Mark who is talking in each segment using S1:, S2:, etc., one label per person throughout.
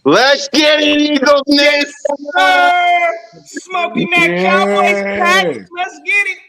S1: Let's get it, Eagles Nation.
S2: Smoking that Cowboys pack. Let's get it.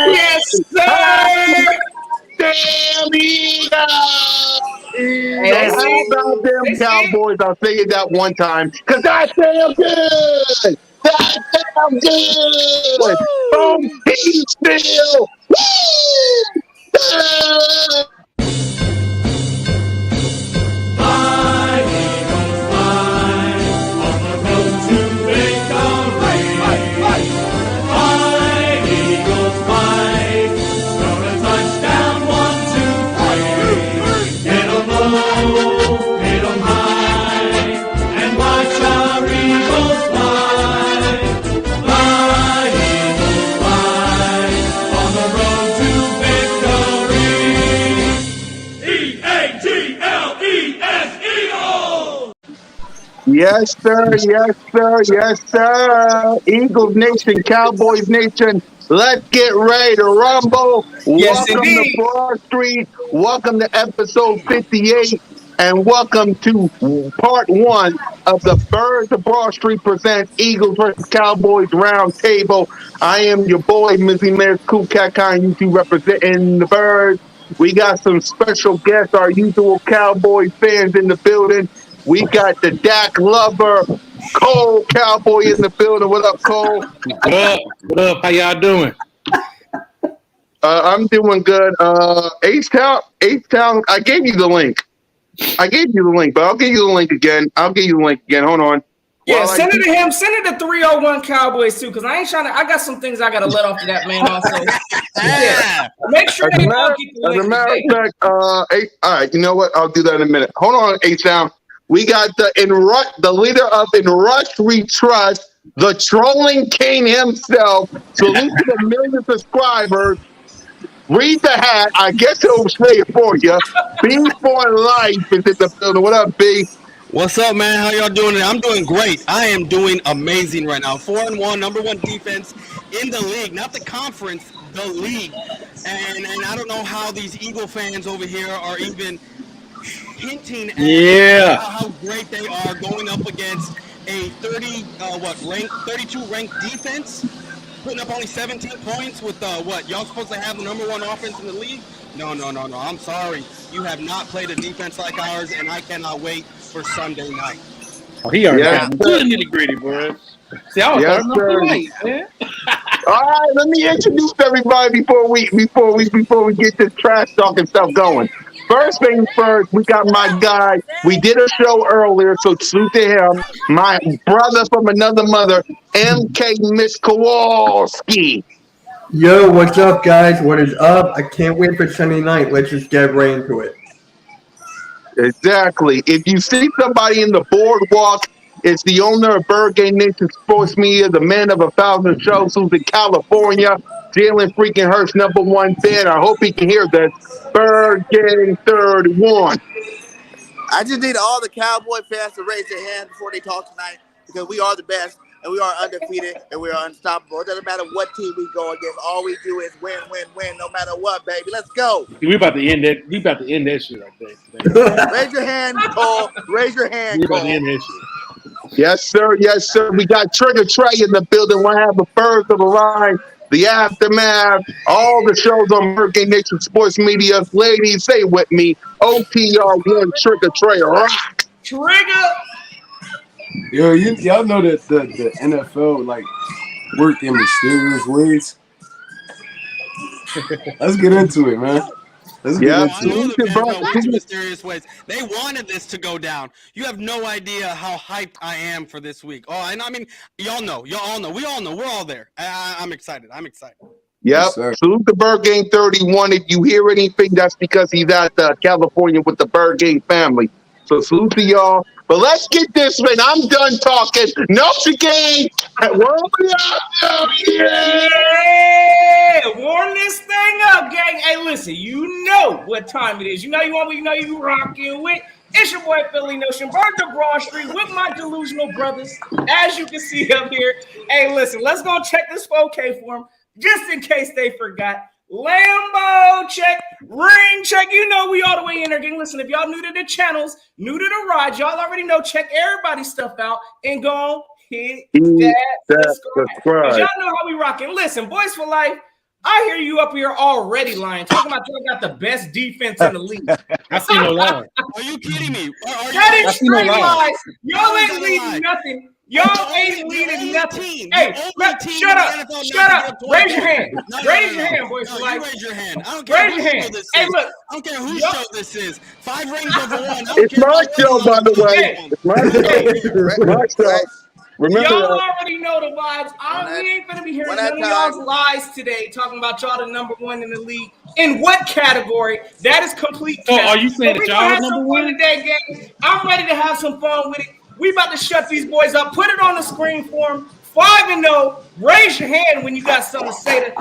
S2: Yes, sir.
S1: Damn Eagles!
S2: Hey,
S1: How about them Cowboys? I'll say it that one time, because that's damn good. That's damn good. From Peaceville. Yes, sir. Yes, sir. Yes, sir. Eagles Nation, Cowboys Nation. Let's get ready to rumble.
S2: Yes,
S1: Welcome
S2: indeed.
S1: to Broad Street. Welcome to episode 58. And welcome to part one of the Birds of Broad Street presents Eagles versus Cowboys Roundtable. I am your boy, Mizzy Mayor Cool Cat Kine, you two representing the Birds. We got some special guests, our usual Cowboys fans in the building. We got the Dak lover, Cole Cowboy in the building. What up, Cole?
S3: What up? What up? How y'all doing?
S1: I'm doing good. H-Town, I gave you the link. But I'll give you the link again. Hold on.
S2: Yeah, send it to him. Send it to 301 Cowboys too, because I ain't trying to. I got some things I got to let off to that man also. Yeah. Make sure they all keep the link.
S1: As a matter of fact, all right, you know what? I'll do that in a minute. Hold on, H-Town. We got the leader of In Rush We Trust, the trolling king himself. Salute to the million subscribers. Read the hat. I guess he'll say it for you. B for life is in the building. What up, B?
S3: What's up, man? How y'all doing? I'm doing great. I am doing amazing right now. 4-1, number one defense in the league, not the conference, the league. And I don't know how these Eagle fans over here are even hinting at how great they are going up against a 32 ranked defense, putting up only 17 points with y'all supposed to have the number one offense in the league? No. I'm sorry. You have not played a defense like ours, and I cannot wait for Sunday night.
S4: Oh, he already got the nitty-gritty, bro. See, I was late, man.
S1: All right, let me introduce everybody before we get this trash talking stuff going. First things first, we got my guy. We did a show earlier, so salute to him. My brother from another mother, MK Miss Kowalski.
S5: Yo, what's up, guys? What is up? I can't wait for Sunday night. Let's just get right into it.
S1: Exactly. If you see somebody in the boardwalk is the owner of Bird Game Nation Sports Media, the man of 1,000 shows who's in California. Jalen freaking Hurts, #1 fan. I hope he can hear this. Bird Game 31.
S6: I just need all the Cowboy fans to raise their hand before they talk tonight because we are the best and we are undefeated and we are unstoppable. It doesn't matter what team we go against. All we do is win, win, win, no matter what, baby. Let's go.
S4: We about to end that. We about to end that shit like that.
S6: Raise your hand, Cole. Raise your hand,
S4: We
S6: Cole.
S4: about to end that shit.
S1: Yes, sir. Yes, sir. We got Trigger Trey in the building. We'll have the Birds of the Line, the Aftermath, all the shows on Bird Game Nation Sports Media. Ladies, say with me, OTR1 Trigger Trey. Rock.
S2: Trigger.
S7: Yo, y'all know that the NFL like work in mysterious ways. Let's get into it, man. Let's get
S3: I
S7: into
S3: know
S7: it.
S3: the NFL works in mysterious ways. They wanted this to go down. You have no idea how hyped I am for this week. Oh, and I mean, y'all know. We all know. We're all there. I'm excited.
S1: Yep.
S7: Yes, sir.
S1: Salute the Bird Game 31. If you hear anything, that's because he's at California with the Bird Game family. So salute to y'all. But let's get this one. I'm done talking. No game.
S2: Yeah, warm this thing up, gang. Hey, listen, you know what time it is. You know you want me, you know you rocking with. It's your boy Philly Notion, Bird to Broad Street with my delusional brothers, as you can see up here. Hey, listen, let's go check this 4K for them, just in case they forgot. Lambo check, ring check. You know we all the way in there. Gang, listen, if y'all new to the channels, new to the ride, y'all already know. Check everybody's stuff out and go hit that subscribe. Y'all know how we rocking. Listen, Boys for Life. I hear you up here already lying, talking about y'all got the best defense in the league.
S4: I see no lie.
S3: Are you kidding me?
S2: That is straight lies. Y'all ain't leading nothing. Y'all ain't leading nothing. Hey, shut up. Shut up. Raise your hand. Raise your hand, Boys for Life.
S3: Raise your hand. I don't care
S2: Raise your hand. Hey, look.
S3: I don't care whose show this is. 5 rings over 1.
S1: It's my show, by the way. It's my show. It's my show. Remember
S2: y'all already know the vibes. We ain't gonna be hearing none of y'all's lies today, talking about y'all the #1 in the league. In what category? That is complete.
S4: So are you saying that y'all number one
S2: today, gang? I'm ready to have some fun with it. We about to shut these boys up. Put it on the screen for them. 5-0. Raise your hand when you got something to say to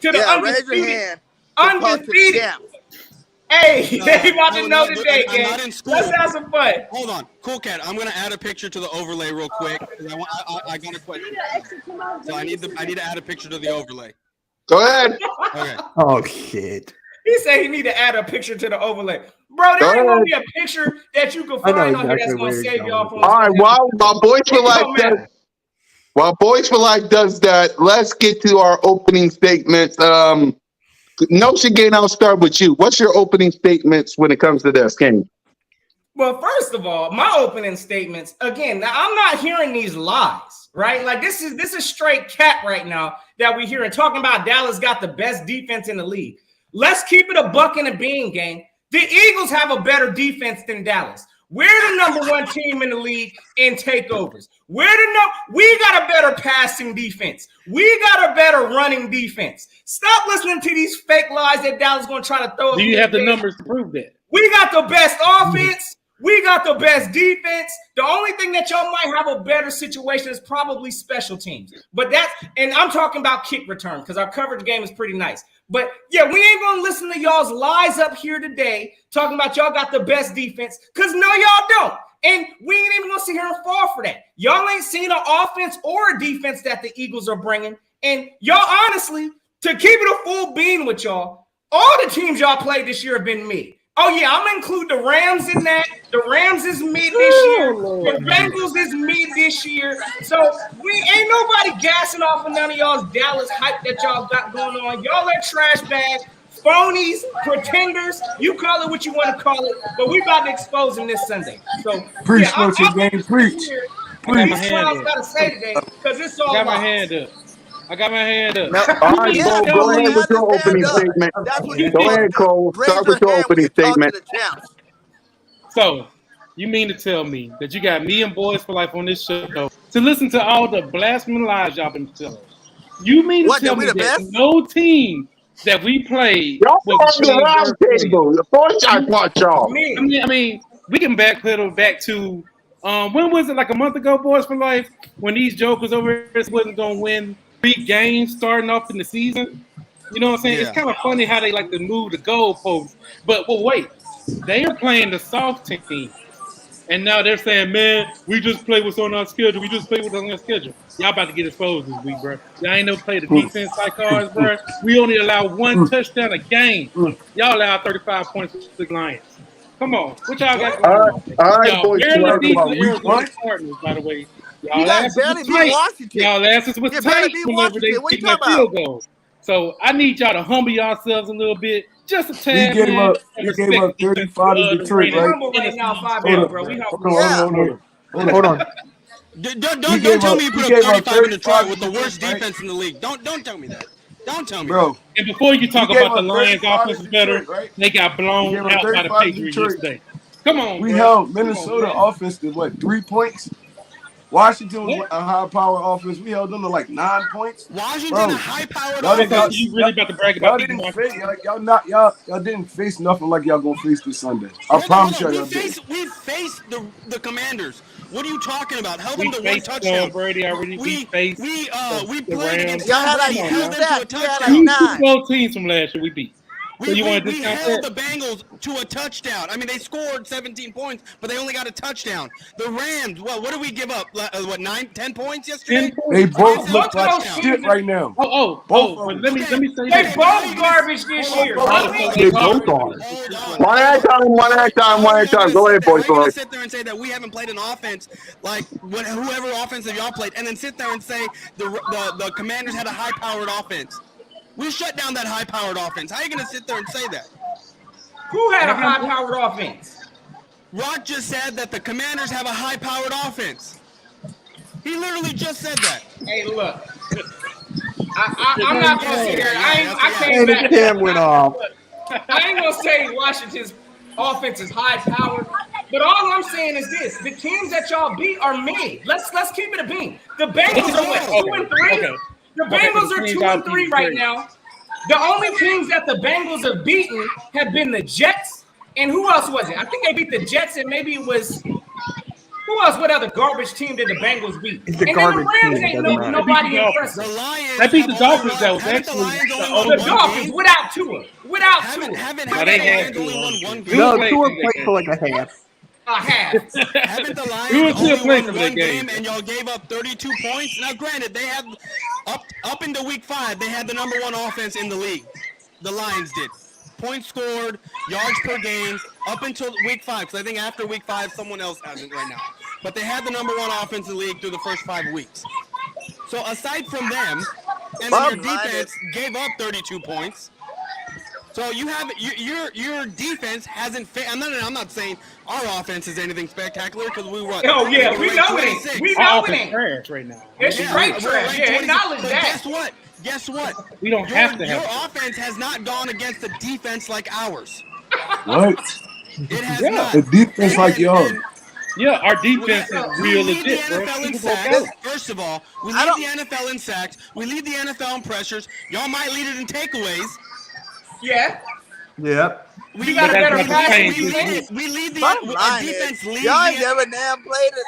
S2: the undefeated.
S6: Raise your hand.
S2: Undefeated. Hey, they about to know today, gang. Let's have some fun.
S3: Hold on. Cool Cat, I'm gonna add a picture to the overlay real quick. I got a question. So I need to add a picture to the overlay.
S1: Go ahead.
S3: Okay.
S5: Oh shit.
S2: He said he need to add a picture to the overlay. Bro, there ain't gonna be a picture that you can find on here that's gonna save y'all from.
S1: All right, while Boys for Life does that, let's get to our opening statements. Notion Game, I'll start with you. What's your opening statements when it comes to this game?
S2: Well, first of all, my opening statements, again, now I'm not hearing these lies, right? Like this is straight cap right now that we're hearing, talking about Dallas got the best defense in the league. Let's keep it a buck and a bean, gang. The Eagles have a better defense than Dallas. We're the #1 team in the league in takeovers. We got a better passing defense. We got a better running defense. Stop listening to these fake lies that Dallas is going to try to throw.
S4: Do you have the numbers to prove that?
S2: We got the best offense. We got the best defense. The only thing that y'all might have a better situation is probably special teams. And I'm talking about kick return because our coverage game is pretty nice. But yeah, we ain't gonna listen to y'all's lies up here today, talking about y'all got the best defense, because no, y'all don't. And we ain't even gonna sit here and fall for that. Y'all ain't seen an offense or a defense that the Eagles are bringing. And y'all, honestly, to keep it a full bean with y'all, all the teams y'all played this year have been mid. Oh, yeah, I'm going to include the Rams in that. The Rams is mid this year. The Bengals is mid this year. So we ain't nobody gassing off of none of y'all's Dallas hype that y'all got going on. Y'all are trash bag, phonies, pretenders. You call it what you want to call it. But we about to expose them this Sunday. So,
S7: preach,
S2: yeah,
S7: game, preach.
S2: I got to say today because it's all
S4: I got my hand up. I got my hand up.
S1: All right, go ahead with your opening statement. Go ahead, Cole. Start with your opening statement.
S4: So, you mean to tell me that you got me and Boys for Life on this show to listen to all the blasphemous lies y'all been telling? You mean to tell me that no team that we played
S1: y'all on the Roundtable? Of course I want y'all.
S4: I mean, we can backpedal back to When was it? Like a month ago, Boys for Life, when these jokers over here wasn't gonna win 3 games starting off in the season. You know what I'm saying?
S3: Yeah.
S4: It's kind of funny how they like to move the goalposts. But wait, they are playing the soft team. And now they're saying, man, we just play what's on our schedule. We just play what's on our schedule. Y'all about to get exposed this week, bro. Y'all ain't never played the defense like ours, bro. We only allow 1 touchdown a game. Y'all allow 35 points for the Lions. Come on. What y'all got going on?
S1: All right,
S4: Y'all
S1: boys.
S4: barely beat the
S7: week
S4: Arizona
S7: one.
S4: Cardinals, by the way.
S6: You
S4: Y'all
S6: guys
S4: asses
S6: barely
S4: was
S6: beat
S4: tight.
S6: Washington.
S4: Y'all asses was
S6: You barely
S4: tight
S6: beat
S4: whenever they
S6: Washington. What you
S4: kicked that
S6: talking
S4: field
S6: about?
S4: goal. So I need y'all to humble yourselves a little bit. Just a
S7: We
S4: tad,
S7: gave
S4: man.
S7: up. We gave up 35 to Detroit,
S2: We
S7: right?
S2: humble right now, 5-0,
S7: Hold
S2: bro.
S7: on.
S2: We
S7: Hold
S2: humble.
S7: on.
S5: Hold on.
S3: Don't tell me you put up 35 in Detroit with the
S7: to
S3: worst
S7: Detroit, right?
S3: defense in the league. Don't tell me that. Don't tell me
S7: Bro,
S4: And before you talk
S7: we gave
S4: about the
S7: up
S4: Lions
S7: 35
S4: offense
S7: to
S4: is better,
S7: Detroit, right?
S4: they got
S7: We
S4: blown
S7: gave up
S4: out by the
S7: 35 to
S4: Patriots
S7: Detroit.
S4: yesterday. Come on,
S7: We
S4: bro.
S7: held
S4: Come
S7: Minnesota
S4: on, man.
S7: offense to what, 3 points? Washington was
S4: What?
S7: a high power offense. We held them to like 9 points.
S3: Washington, a
S7: Bro,
S3: high-powered
S7: y'all
S4: Okay, so
S3: offense.
S4: you really about to brag about beating
S7: didn't face
S4: Washington?
S7: y'all didn't face nothing like y'all gonna face this Sunday. I promise
S3: Hold on.
S7: y'all didn't.
S3: We faced the Commanders. What are you talking about? Held them
S4: We
S3: to 1
S4: faced
S3: touchdown.
S4: Brady already. We faced
S3: We
S4: the
S3: played against
S4: Rams.
S6: Y'all
S3: Tom
S6: had like
S3: Brady,
S4: Come on,
S6: 2
S3: held
S4: man.
S3: them to a
S6: sacks. You had like
S3: touchdown.
S4: 2 Super
S6: 9.
S4: Bowl teams from last year we beat. So you want to
S3: We
S4: discount
S3: held
S4: that?
S3: the Bengals to a touchdown. I mean, they scored 17 points, but they only got a touchdown. The Rams, what did we give up? 10 points
S4: 10
S3: yesterday?
S7: They
S4: points.
S7: both
S3: Against
S7: look
S2: Both of
S7: like
S2: those
S3: touchdown.
S7: shit
S2: teams,
S7: right now.
S4: Oh,
S7: Both of
S4: but
S7: them.
S4: let me say
S2: they
S4: this.
S2: both garbage this year.
S4: Oh, so they
S1: They
S4: garbage.
S1: both are.
S3: Hold on.
S1: One at a time, one at a time, one at a time. Go ahead,
S3: How
S1: boys.
S3: are you going to sit there and say that we haven't played an offense like whoever offensive y'all played, and then sit there and say the Commanders had a high-powered offense? We shut down that high-powered offense. How are you going to sit there and say that?
S2: Who had a high-powered offense?
S3: Rock just said that the Commanders have a high-powered offense. He literally just said that.
S2: Hey, look. I'm not gonna sit here. I
S5: Hey,
S2: came
S5: the
S2: back.
S5: cam went off.
S2: I ain't gonna say Washington's offense is high powered, but all I'm saying is this: the teams that y'all beat are mid. Let's keep it a bean. The Bengals are what, 2-3?
S4: Okay.
S2: The Bengals are 2-3 right
S4: great.
S2: now. The only teams that the Bengals have beaten have been the Jets, and who else was it? I think they beat the Jets, and maybe it was. Who else? What other garbage team did the Bengals beat?
S5: It's a
S2: And then the
S5: garbage
S2: Rams
S5: team,
S2: ain't
S5: doesn't matter.
S2: nobody
S3: The
S2: impressive.
S3: Lions.
S4: That beat the
S3: have only
S4: Dolphins,
S3: won-
S4: that was
S3: haven't the
S4: actually
S3: Lions
S4: the
S3: only
S4: only
S3: won
S2: The
S3: one
S2: Dolphins
S3: game?
S2: without Tua. Without Tua.
S3: Haven't
S4: No, they had
S3: Lions
S4: to,
S3: only won
S4: honestly.
S3: one
S4: Who
S3: game?
S5: No,
S4: played
S5: Tua
S4: in that
S5: played
S4: game?
S5: for like a half.
S2: A half.
S3: Haven't the
S4: Who
S3: Lions
S4: was still
S3: only
S4: playing
S3: won
S4: for that
S3: one
S4: game?
S3: game and y'all gave up 32 points? Now, granted, they had up into week 5, they had the number 1 offense in the league. The Lions did. Points scored, yards per game, up until week 5. Because I think after week 5, someone else has it right now. But they had the number 1 offense in the league through the first 5 weeks. So aside from them, and then your defense gave up 32 points. So you have your defense hasn't. I'm not saying our offense is anything spectacular because we run.
S2: Oh yeah, we know it ain't. We know
S4: Our
S2: it
S4: offense
S2: ain't.
S4: trash right now.
S2: It's straight
S3: we're
S2: trash.
S3: ranked
S2: Yeah,
S3: 26.
S2: acknowledge
S3: But
S2: that.
S3: Guess what?
S4: We don't have to
S3: Your
S4: have.
S3: offense has not gone against a defense like ours.
S7: What?
S3: It has
S4: Yeah.
S3: not.
S7: The defense like y'all.
S4: Yeah, our defense is
S3: We
S4: real
S3: lead the
S4: legit, bro.
S3: NFL in
S4: Super Bowl
S3: sacks.
S4: caliber.
S3: First of all, we lead the NFL in sacks. We lead the NFL in pressures. Y'all might lead it in takeaways.
S2: Yeah.
S5: Yep.
S2: We got a better passing defense.
S3: We lead the
S6: Our
S3: defense.
S6: y'all ain't never damn played it.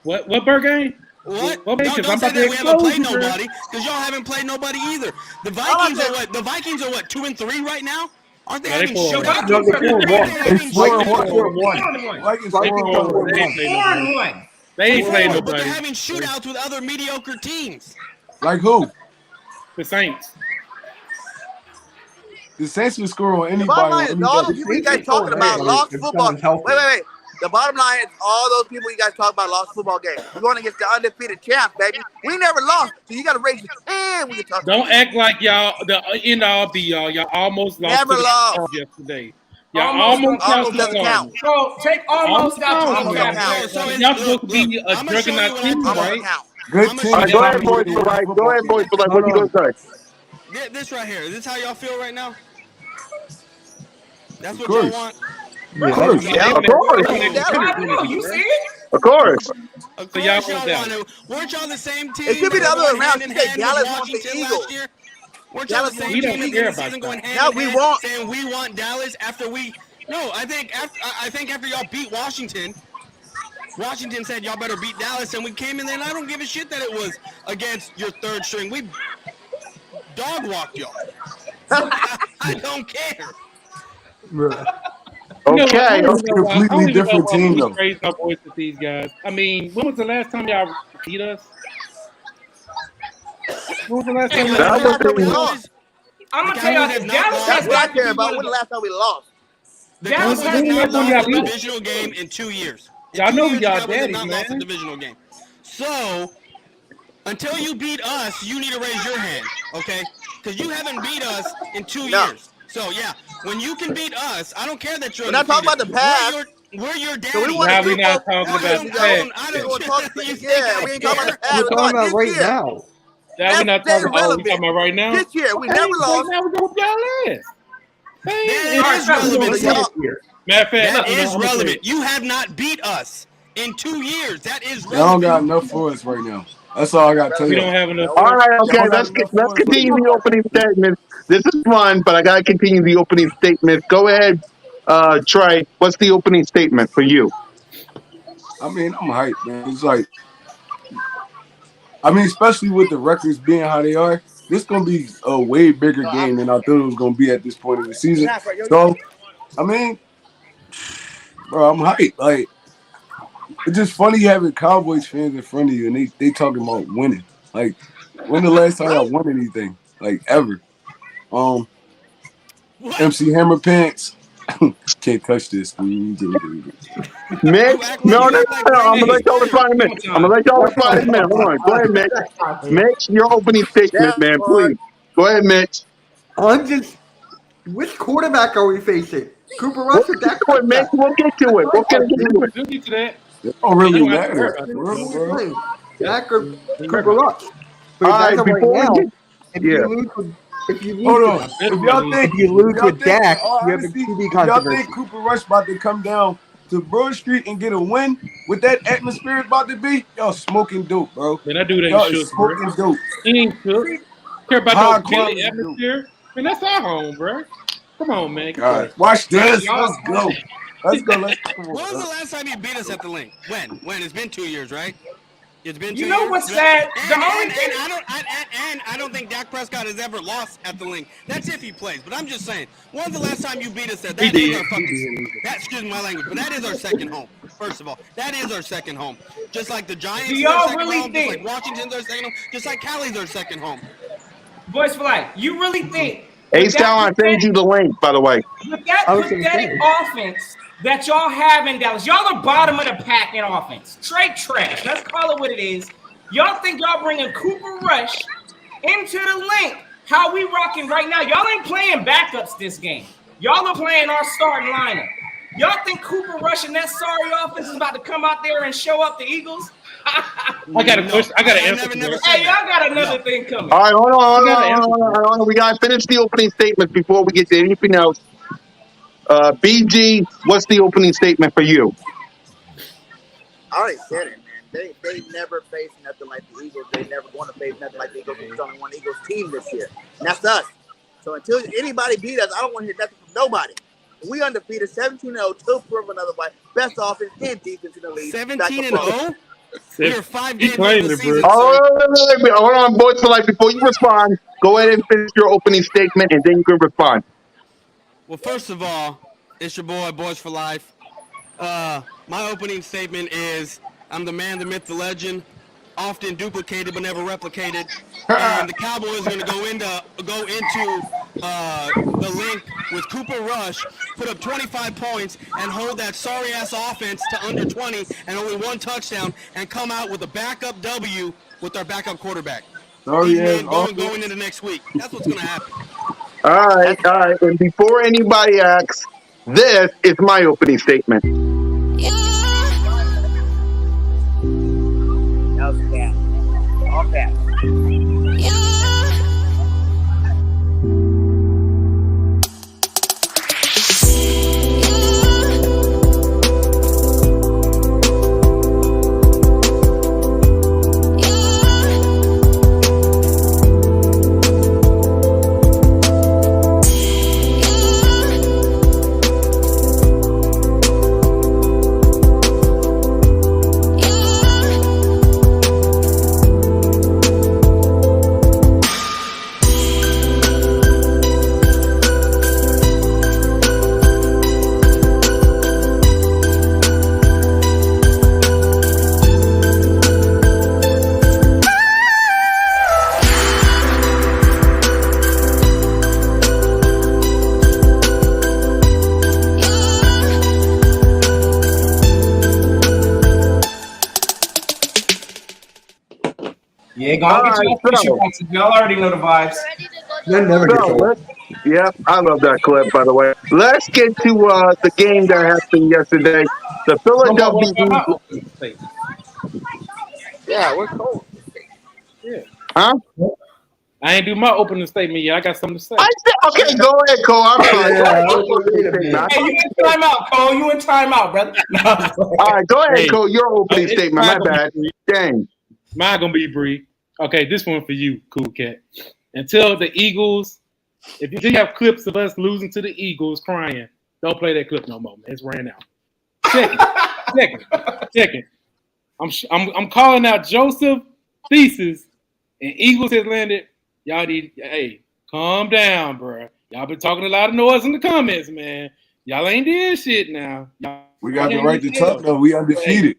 S4: What Bird game?
S3: What?
S4: Well,
S3: Don't
S4: because I'm
S3: say
S4: about
S3: that
S4: to
S3: we haven't played
S4: expose you,
S3: nobody, because y'all haven't played nobody either. The Vikings are what? The Vikings are what? 2-3 right now. Aren't they
S4: No, they
S3: having
S4: 4-1.
S3: shootouts?
S5: No, they're 4-1.
S7: It's
S2: 4-1.
S7: Like it's
S4: They
S7: 4-1.
S4: ain't played nobody.
S2: 4-1.
S4: They ain't played
S3: But
S4: nobody.
S3: they're having shootouts with other mediocre teams.
S7: Like who?
S4: The Saints.
S7: The Saints will score on
S6: The bottom
S7: anybody.
S6: line is all the people you guys talking about lost football. Wait. The bottom line is all those people you guys talk about lost football games. We're going against the undefeated champs, baby. We never lost, so you got to raise your hand when you talk.
S4: Don't act like y'all the end all be all. Y'all almost lost
S6: Never
S4: to the
S6: lost.
S4: Cardinals yesterday. Y'all almost lost to the
S6: doesn't count.
S4: Cardinals.
S2: So take almost out to
S6: Almost
S2: the
S6: don't
S2: cap.
S6: count.
S3: So
S4: Y'all supposed to be a
S3: I'm gonna show you
S4: juggernaut
S3: what I
S4: team,
S3: think.
S4: right?
S6: Count.
S7: Good
S3: I'm
S7: team.
S3: gonna
S1: Go ahead, boys. Go ahead, boys. What you gonna say?
S3: This right here. Is this how y'all feel right now? That's what
S7: course.
S3: y'all want?
S7: Of course.
S1: Of course.
S2: You see it?
S1: Of course.
S3: Of
S4: So y'all
S3: course y'all
S4: want that.
S3: want it. Weren't y'all the same team?
S6: It should be the
S3: that
S6: other
S3: were
S6: way around.
S3: hand in
S6: You say
S3: hand with
S6: Dallas wants the
S3: Washington
S6: Eagles.
S3: last year? Weren't y'all the
S6: Dallas
S3: same
S4: We don't
S3: team
S4: care
S3: in the
S4: about
S3: season going
S4: that.
S3: hand
S6: Now
S3: in
S6: we
S3: hand
S6: want-
S3: saying we want Dallas after we? No, I think after y'all beat Washington, Washington said y'all better beat Dallas, and we came in there, and I don't give a shit that it was against your third string. We dog walked y'all. I don't care.
S1: Okay.
S4: I don't
S7: Completely
S4: even know
S7: different
S4: why
S7: team,
S4: we
S7: though.
S4: raised our voice with these guys. I mean, when was the last time y'all beat us? When was the last time
S1: That
S4: y'all
S1: was
S6: we
S1: the-
S6: lost.
S2: I'm gonna tell y'all this. Dallas
S6: That's
S2: has
S6: what I
S2: got to
S6: care
S2: be
S6: about.
S2: one
S6: When
S2: of
S6: the
S2: the.
S6: last time we lost?
S3: The
S2: Dallas
S3: Cowboys
S2: has
S3: have not
S2: got
S4: when
S3: lost
S4: y'all
S3: a
S4: beat us.
S3: divisional game in 2 years. In
S4: Y'all
S3: 2
S4: know
S3: years, the
S4: y'all
S3: Cowboys have
S4: daddies,
S3: not lost a
S4: man.
S3: divisional game. So, until you beat us, you need to raise your hand, okay? Because you haven't beat us in 2
S6: No.
S3: years. So, yeah, when you can beat us, I don't care that you're
S6: We're not talking
S3: undefeated.
S6: about the past.
S3: We're your daddy.
S6: So we won
S4: Now
S6: a
S4: we
S6: Super
S4: not
S6: Bowl
S4: talking
S6: 2
S4: about
S6: years
S4: the
S6: ago.
S4: past.
S6: We were talking,
S3: You think
S6: yeah,
S3: I
S6: we ain't talking about the past.
S5: We're
S6: We're
S5: talking
S6: talking
S5: about
S6: this
S5: right
S6: year.
S5: now.
S4: Now we not
S6: That's
S4: talking. Oh, we
S6: irrelevant.
S4: talking about right now.
S6: This year, we
S4: Okay,
S6: never
S4: right
S6: lost.
S4: now we go with y'all ass. Hey,
S3: That is
S2: fellas,
S3: relevant.
S6: so y'all-
S4: matter of fact,
S3: That
S4: you know,
S3: is
S4: I'm gonna say
S3: relevant.
S4: it.
S3: You have not beat us in 2 years. That is
S7: Y'all don't
S3: relevant.
S7: got enough for us right now. That's all I got to tell
S4: We
S7: you.
S4: don't have enough.
S1: All right, okay,
S7: Y'all got
S1: let's
S7: enough for us right
S1: continue
S7: now.
S1: the opening statement. This is fun, but I gotta continue the opening statement. Go ahead, Trey. What's the opening statement for you?
S7: I mean, I'm hyped, man. It's like, I mean, especially with the records being how they are, this gonna be a way bigger game than I thought it was gonna be at this point in the season. So, I mean, bro, I'm hyped. Like, it's just funny having Cowboys fans in front of you and they talking about winning. Like, when the last time y'all won anything? Like, ever.
S3: What?
S7: MC Hammer Pants. Can't touch this.
S1: Mitch?
S3: You act like
S1: I'm gonna
S3: Brady
S1: let y'all
S3: fired.
S1: respond in a minute. I'm gonna let y'all respond in a minute. Hold on. Go ahead, Mitch. Mitch, your opening statement,
S6: That
S1: man,
S6: part.
S1: please. Go ahead, Mitch.
S5: I'm just. Which quarterback are we facing? Cooper
S1: We'll
S5: Rush or
S1: get
S5: Dak
S1: to it, Mitch.
S5: Prescott?
S1: We'll get to it. We'll get to it.
S4: We'll get to that.
S7: It don't
S4: And you
S7: really
S4: don't have to worry
S7: matter,
S4: about that.
S7: bro.
S5: Who are we playing? Dak or
S4: Remember
S5: Cooper
S4: about
S5: Rush? Because
S1: All
S5: as
S1: right,
S5: of right
S1: before we
S5: now,
S1: get,
S5: if
S1: yeah.
S5: you lose with
S7: Hold on.
S4: that.
S5: if you lose with Dak,
S7: all
S5: you have a
S7: honesty,
S5: QB
S7: if y'all
S5: controversy.
S7: think Cooper Rush about to come down to Broad Street and get a win, with that atmosphere it's about to be, y'all smoking dope, bro.
S4: Man, that dude ain't
S7: Y'all is
S4: shook, bro.
S7: smoking dope.
S4: He ain't shook. Care about
S7: High
S4: no Philly
S7: quality dope.
S4: atmosphere. Man, that's our home, bro. Come on, man. Get
S7: God,
S4: your ass.
S7: watch this.
S2: Y'all-
S7: Let's go. Let's go. Come
S3: When
S7: on,
S3: was the
S7: bro.
S3: last time you beat us at the link? When? It's been 2 years, right? It's been 2
S2: You
S3: years.
S2: know what's sad? The
S3: And
S2: only thing.
S3: I don't think Dak Prescott has ever lost at the link. That's if he plays. But I'm just saying, when's the last time you beat us there?
S4: He
S3: That is
S4: did.
S3: our fucking. Excuse my language, but that is our second home. First of all, that is our second home. Just like the Giants
S2: Do
S3: is our
S2: y'all
S3: second
S2: really
S3: home. Just like
S2: think,
S3: Washington's our second home. Just like Cali's our second home.
S2: Boys for Life, you really think with
S1: H-Town, I sent you the link, by the way.
S2: that
S5: I was gonna
S2: pathetic
S5: say.
S2: offense that y'all have in Dallas, y'all are bottom of the pack in offense. Straight trash. Let's call it what it is. Y'all think y'all bringing Cooper Rush into the link? How we rocking right now? Y'all ain't playing backups this game. Y'all are playing our starting lineup. Y'all think Cooper Rush and that sorry offense is about to come out there and show up the Eagles?
S4: I got a question. I got an answer.
S3: never
S4: for
S3: said
S2: Hey,
S3: that.
S2: y'all got another thing coming.
S1: All right, hold
S4: You gotta answer
S1: on. We gotta finish the opening statements before we get to anything else. BG, what's the opening statement for you?
S6: I already said it, man. They never faced nothing like the Eagles. They never going to face nothing like the Eagles. There's only one Eagles team this year, and that's us. So until anybody beat us, I don't want to hear nothing from nobody. We undefeated, 17-0, to prove another way. Best offense and defense in the league.
S3: 17-0. We are 5
S4: He
S3: games into
S4: claimed
S3: the
S4: it, bro.
S3: season,
S1: Oh,
S3: sir.
S1: hold on, boys for life. Before you respond, go ahead and finish your opening statement, and then you can respond.
S3: Well, first of all, it's your boy, Boys for Life. My opening statement is I'm the man, the myth, the legend, often duplicated but never replicated. And the Cowboys are going to go into the link with Cooper Rush, put up 25 points, and hold that sorry-ass offense to under 20 and only one touchdown, and come out with a backup W with our backup quarterback.
S7: Sorry,
S3: Even
S7: ass
S3: going into next week. That's what's going to happen.
S1: All right. And before anybody asks, this is my opening statement.
S6: That was bad. All bad.
S2: Hey, go on, get your tissue boxes. Y'all already know the vibes.
S5: That never gets old.
S1: Yeah, I love that clip, by the way. Let's get to the game that happened yesterday. The Philadelphia Eagles.
S6: Yeah, we're cold.
S4: Yeah.
S1: Huh?
S4: I ain't do my opening statement yet. I got something to say.
S1: Okay, go ahead, Cole. I'm sorry.
S2: Hey, you in timeout, Cole. You in timeout, brother.
S1: All right, go ahead, Cole. Your opening statement. My bad. Dang.
S4: Mine gonna be brief. Okay, this one for you, Cool Cat. Until the Eagles, if you have clips of us losing to the Eagles crying, don't play that clip no more, man. It's ran out. Second. I'm calling out Joseph Thesis and Eagles has landed. Y'all need, hey, calm down, bro. Y'all been talking a lot of noise in the comments, man. Y'all ain't doing shit now.
S7: We got the right to talk, though. We undefeated.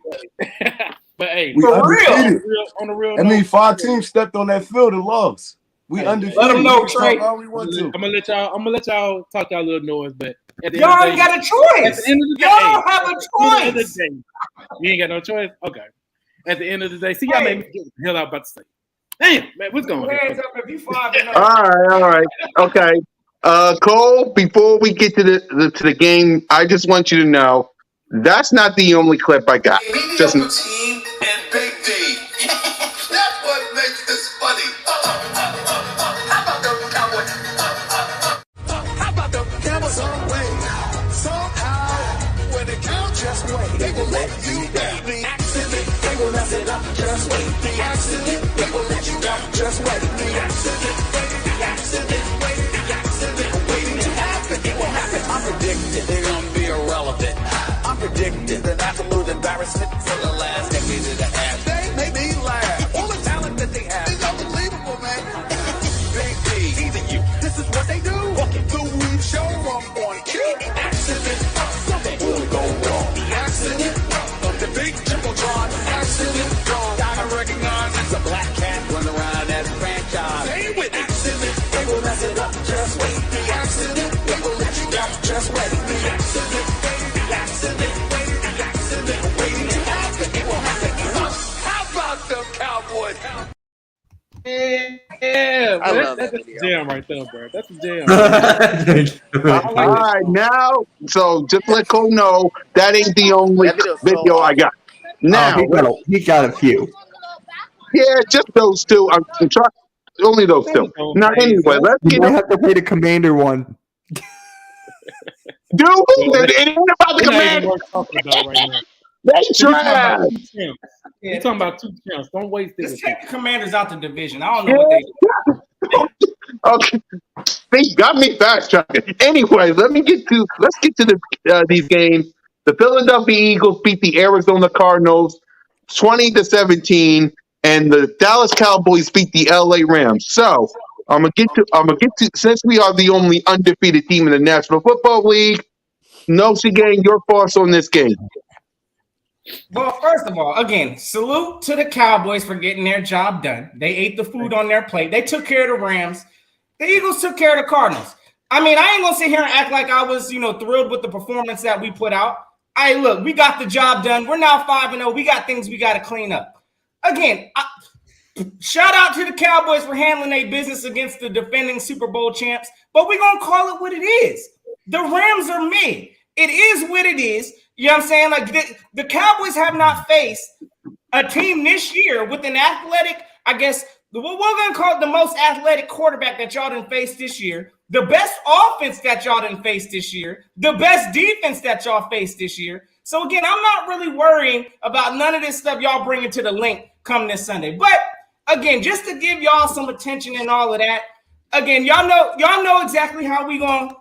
S4: But hey,
S7: we undefeated.
S4: On the real
S7: I mean, 5 teams stepped on that field and lost. We undefeated.
S2: Let them know, Trey.
S7: All we want to.
S4: I'm gonna let y'all talk y'all little noise, but
S2: y'all ain't got a choice. Y'all have a choice.
S4: You ain't got no choice. Okay. At the end of the day, see, y'all made me get the hell out about to say. Damn, man, what's going on?
S2: Hands up if you 5-0.
S1: All right. Okay. Cole, before we get to the game, I just want you to know that's not the only clip I got. Just
S8: team and Big D. That's what makes this funny. How about the Cowboys? How about the Cowboys on way? Somehow, when they count, just wait. They will let you down. The accident, they will mess it up. Just wait. The accident, they will let you down. Just wait. The accident, the accident, the accident, waiting to happen. It will happen. I'm predicting they're gonna be irrelevant. I'm predicting an absolute embarrassment for the last decade and a half. They make me laugh. All the talent that they have is unbelievable, man. Big D, even you. This is what they do. The weed show up on cue. Accident, something will go wrong. The accident of the big Jumbotron. Accident, I recognize it's a black cat running around that franchise. Say with accident, they will mess it up. Just wait. The accident, they will let you down. Just wait. The accident, the accident, the accident, waiting to happen. It will happen. How about the Cowboys?
S4: Yeah,
S6: I love
S4: that's
S6: that
S4: a
S6: video.
S4: jam right there, bro. That's a jam.
S1: all right, now, so just let Cole know that ain't the only
S6: That video's so
S1: video I got. Now,
S5: he got a few.
S1: yeah, just those two. I'm trying. Only those two. Now, anyway, let's
S5: You
S1: get
S5: might have to play the Commander one.
S1: Dude, it ain't about the
S4: We're not even
S1: Commanders.
S4: worth talking about right now.
S1: They trash.
S4: You're talking about 2 champs. Don't waste it.
S2: Just take the Commanders out the division. I don't know what they do.
S1: Okay, they got me backtracking. Anyway, let's get to these games. The Philadelphia Eagles beat the Arizona Cardinals 20-17, and the Dallas Cowboys beat the LA Rams. So I'm gonna get to since we are the only undefeated team in the National Football League. Nosy Gang, your thoughts on this game?
S2: Well, first of all, again, salute to the Cowboys for getting their job done. They ate the food on their plate. They took care of the Rams. The Eagles took care of the Cardinals. I mean, I ain't gonna sit here and act like I was, thrilled with the performance that we put out. Look, we got the job done. We're now 5-0. We got things we got to clean up. Again, shout out to the Cowboys for handling their business against the defending Super Bowl champs, but we're gonna call it what it is. The Rams are mid. It is what it is. You know what I'm saying? Like the Cowboys have not faced a team this year with an athletic, I guess, what we're going to call it the most athletic quarterback that y'all done faced this year, the best offense that y'all done faced this year, the best defense that y'all faced this year. So, again, I'm not really worrying about none of this stuff y'all bringing to the link come this Sunday. But, again, just to give y'all some attention and all of that, again, y'all know exactly how we gonna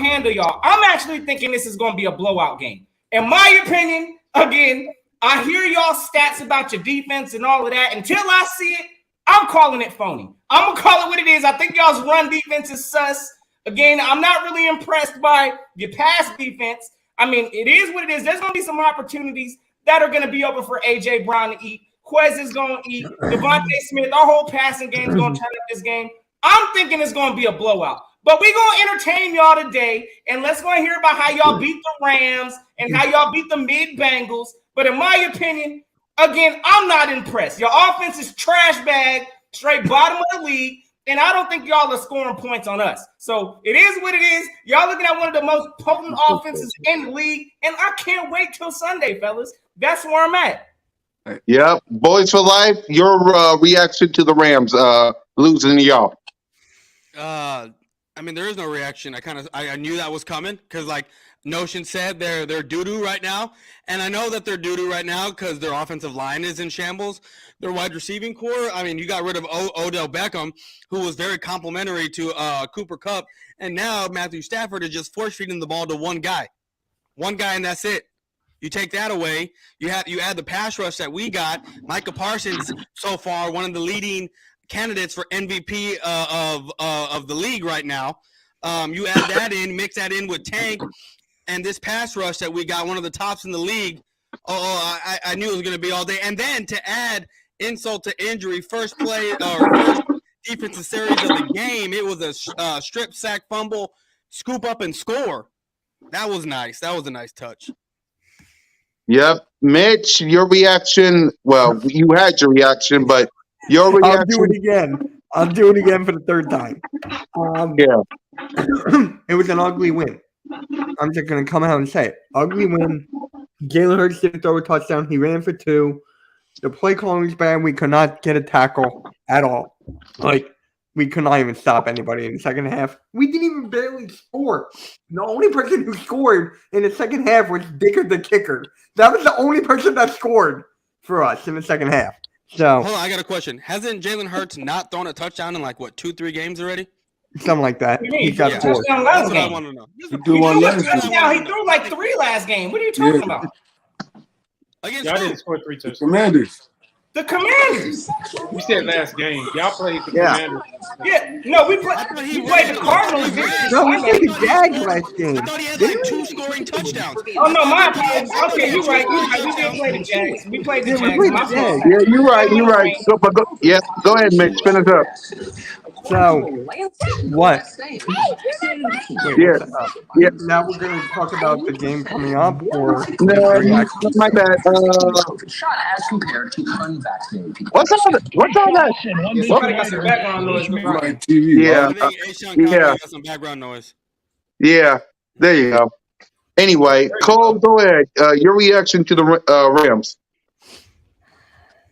S2: handle y'all. I'm actually thinking this is going to be a blowout game. In my opinion, again, I hear y'all stats about your defense and all of that. Until I see it, I'm calling it phony. I'm going to call it what it is. I think y'all's run defense is sus. Again, I'm not really impressed by your pass defense. I mean, it is what it is. There's going to be some opportunities that are going to be open for A.J. Brown to eat. Quez is going to eat. Devontae Smith, our whole passing game is going to turn up this game. I'm thinking it's going to be a blowout. But we're going to entertain y'all today, and let's go and hear about how y'all beat the Rams and how y'all beat the mid-Bengals. But in my opinion, Again, I'm not impressed. Your offense is trash bag, straight bottom of the league, and I don't think y'all are scoring points on us. So it is what it is. Y'all looking at one of the most potent offenses in the league, and I can't wait till Sunday, fellas. That's where I'm at.
S1: Yep. Boys for life, your reaction to the Rams losing to y'all.
S3: I mean, there is no reaction. I knew that was coming because, like Notion said, they're doo-doo right now. And I know that they're doo-doo right now because their offensive line is in shambles. Their wide receiving core, I mean, you got rid of Odell Beckham, who was very complimentary to Cooper Kupp. And now Matthew Stafford is just force-feeding the ball to one guy. One guy, and that's it. You take that away. You add the pass rush that we got. Micah Parsons, so far, one of the leading candidates for MVP of the league right now. You add that in, mix that in with Tank, and this pass rush that we got, one of the tops in the league. I knew it was going to be all day. And then to add insult to injury, first defensive series of the game, it was a strip sack fumble, scoop up and score. That was nice. That was a nice touch.
S1: Yep. Mitch, your reaction, well, you had your reaction, but your reaction.
S5: I'll do it again. I'll do it again for the third time. It was an ugly win. I'm just going to come out and say it. Ugly win. Jalen Hurts didn't throw a touchdown. He ran for 2. The play calling was bad. We could not get a tackle at all. We could not even stop anybody in the second half. We didn't even barely score. The only person who scored in the second half was Dicker the kicker. That was the only person that scored for us in the second half. So
S3: hold on, I got a question. Hasn't Jalen Hurts not thrown a touchdown in 2-3 games already?
S5: Something like that. He got
S2: a touchdown last game.
S3: I want to know.
S2: He threw like 3 last game. What are you talking about?
S4: Y'all didn't score 3 touchdowns.
S7: Commanders.
S2: The Commanders.
S4: We said last game. Y'all played the Commanders.
S2: Yeah. No, we played the Cardinals.
S5: No, we played the Jags last game.
S3: I thought he had 2 scoring touchdowns.
S2: Oh, no, my apologies. Okay, you're right. We did play the Jags. We played the Jags.
S1: Yeah, you're right. Go ahead, Mitch. Finish up.
S5: So, what?
S1: Yeah.
S5: Now we're going to talk about the game coming up, or
S1: no, my bad. What's all that?
S2: Somebody got some background noise.
S7: Right, TV.
S1: Yeah.
S3: Got some background noise.
S1: Yeah. There you go. Anyway, Cole, go ahead. Your reaction to the Rams.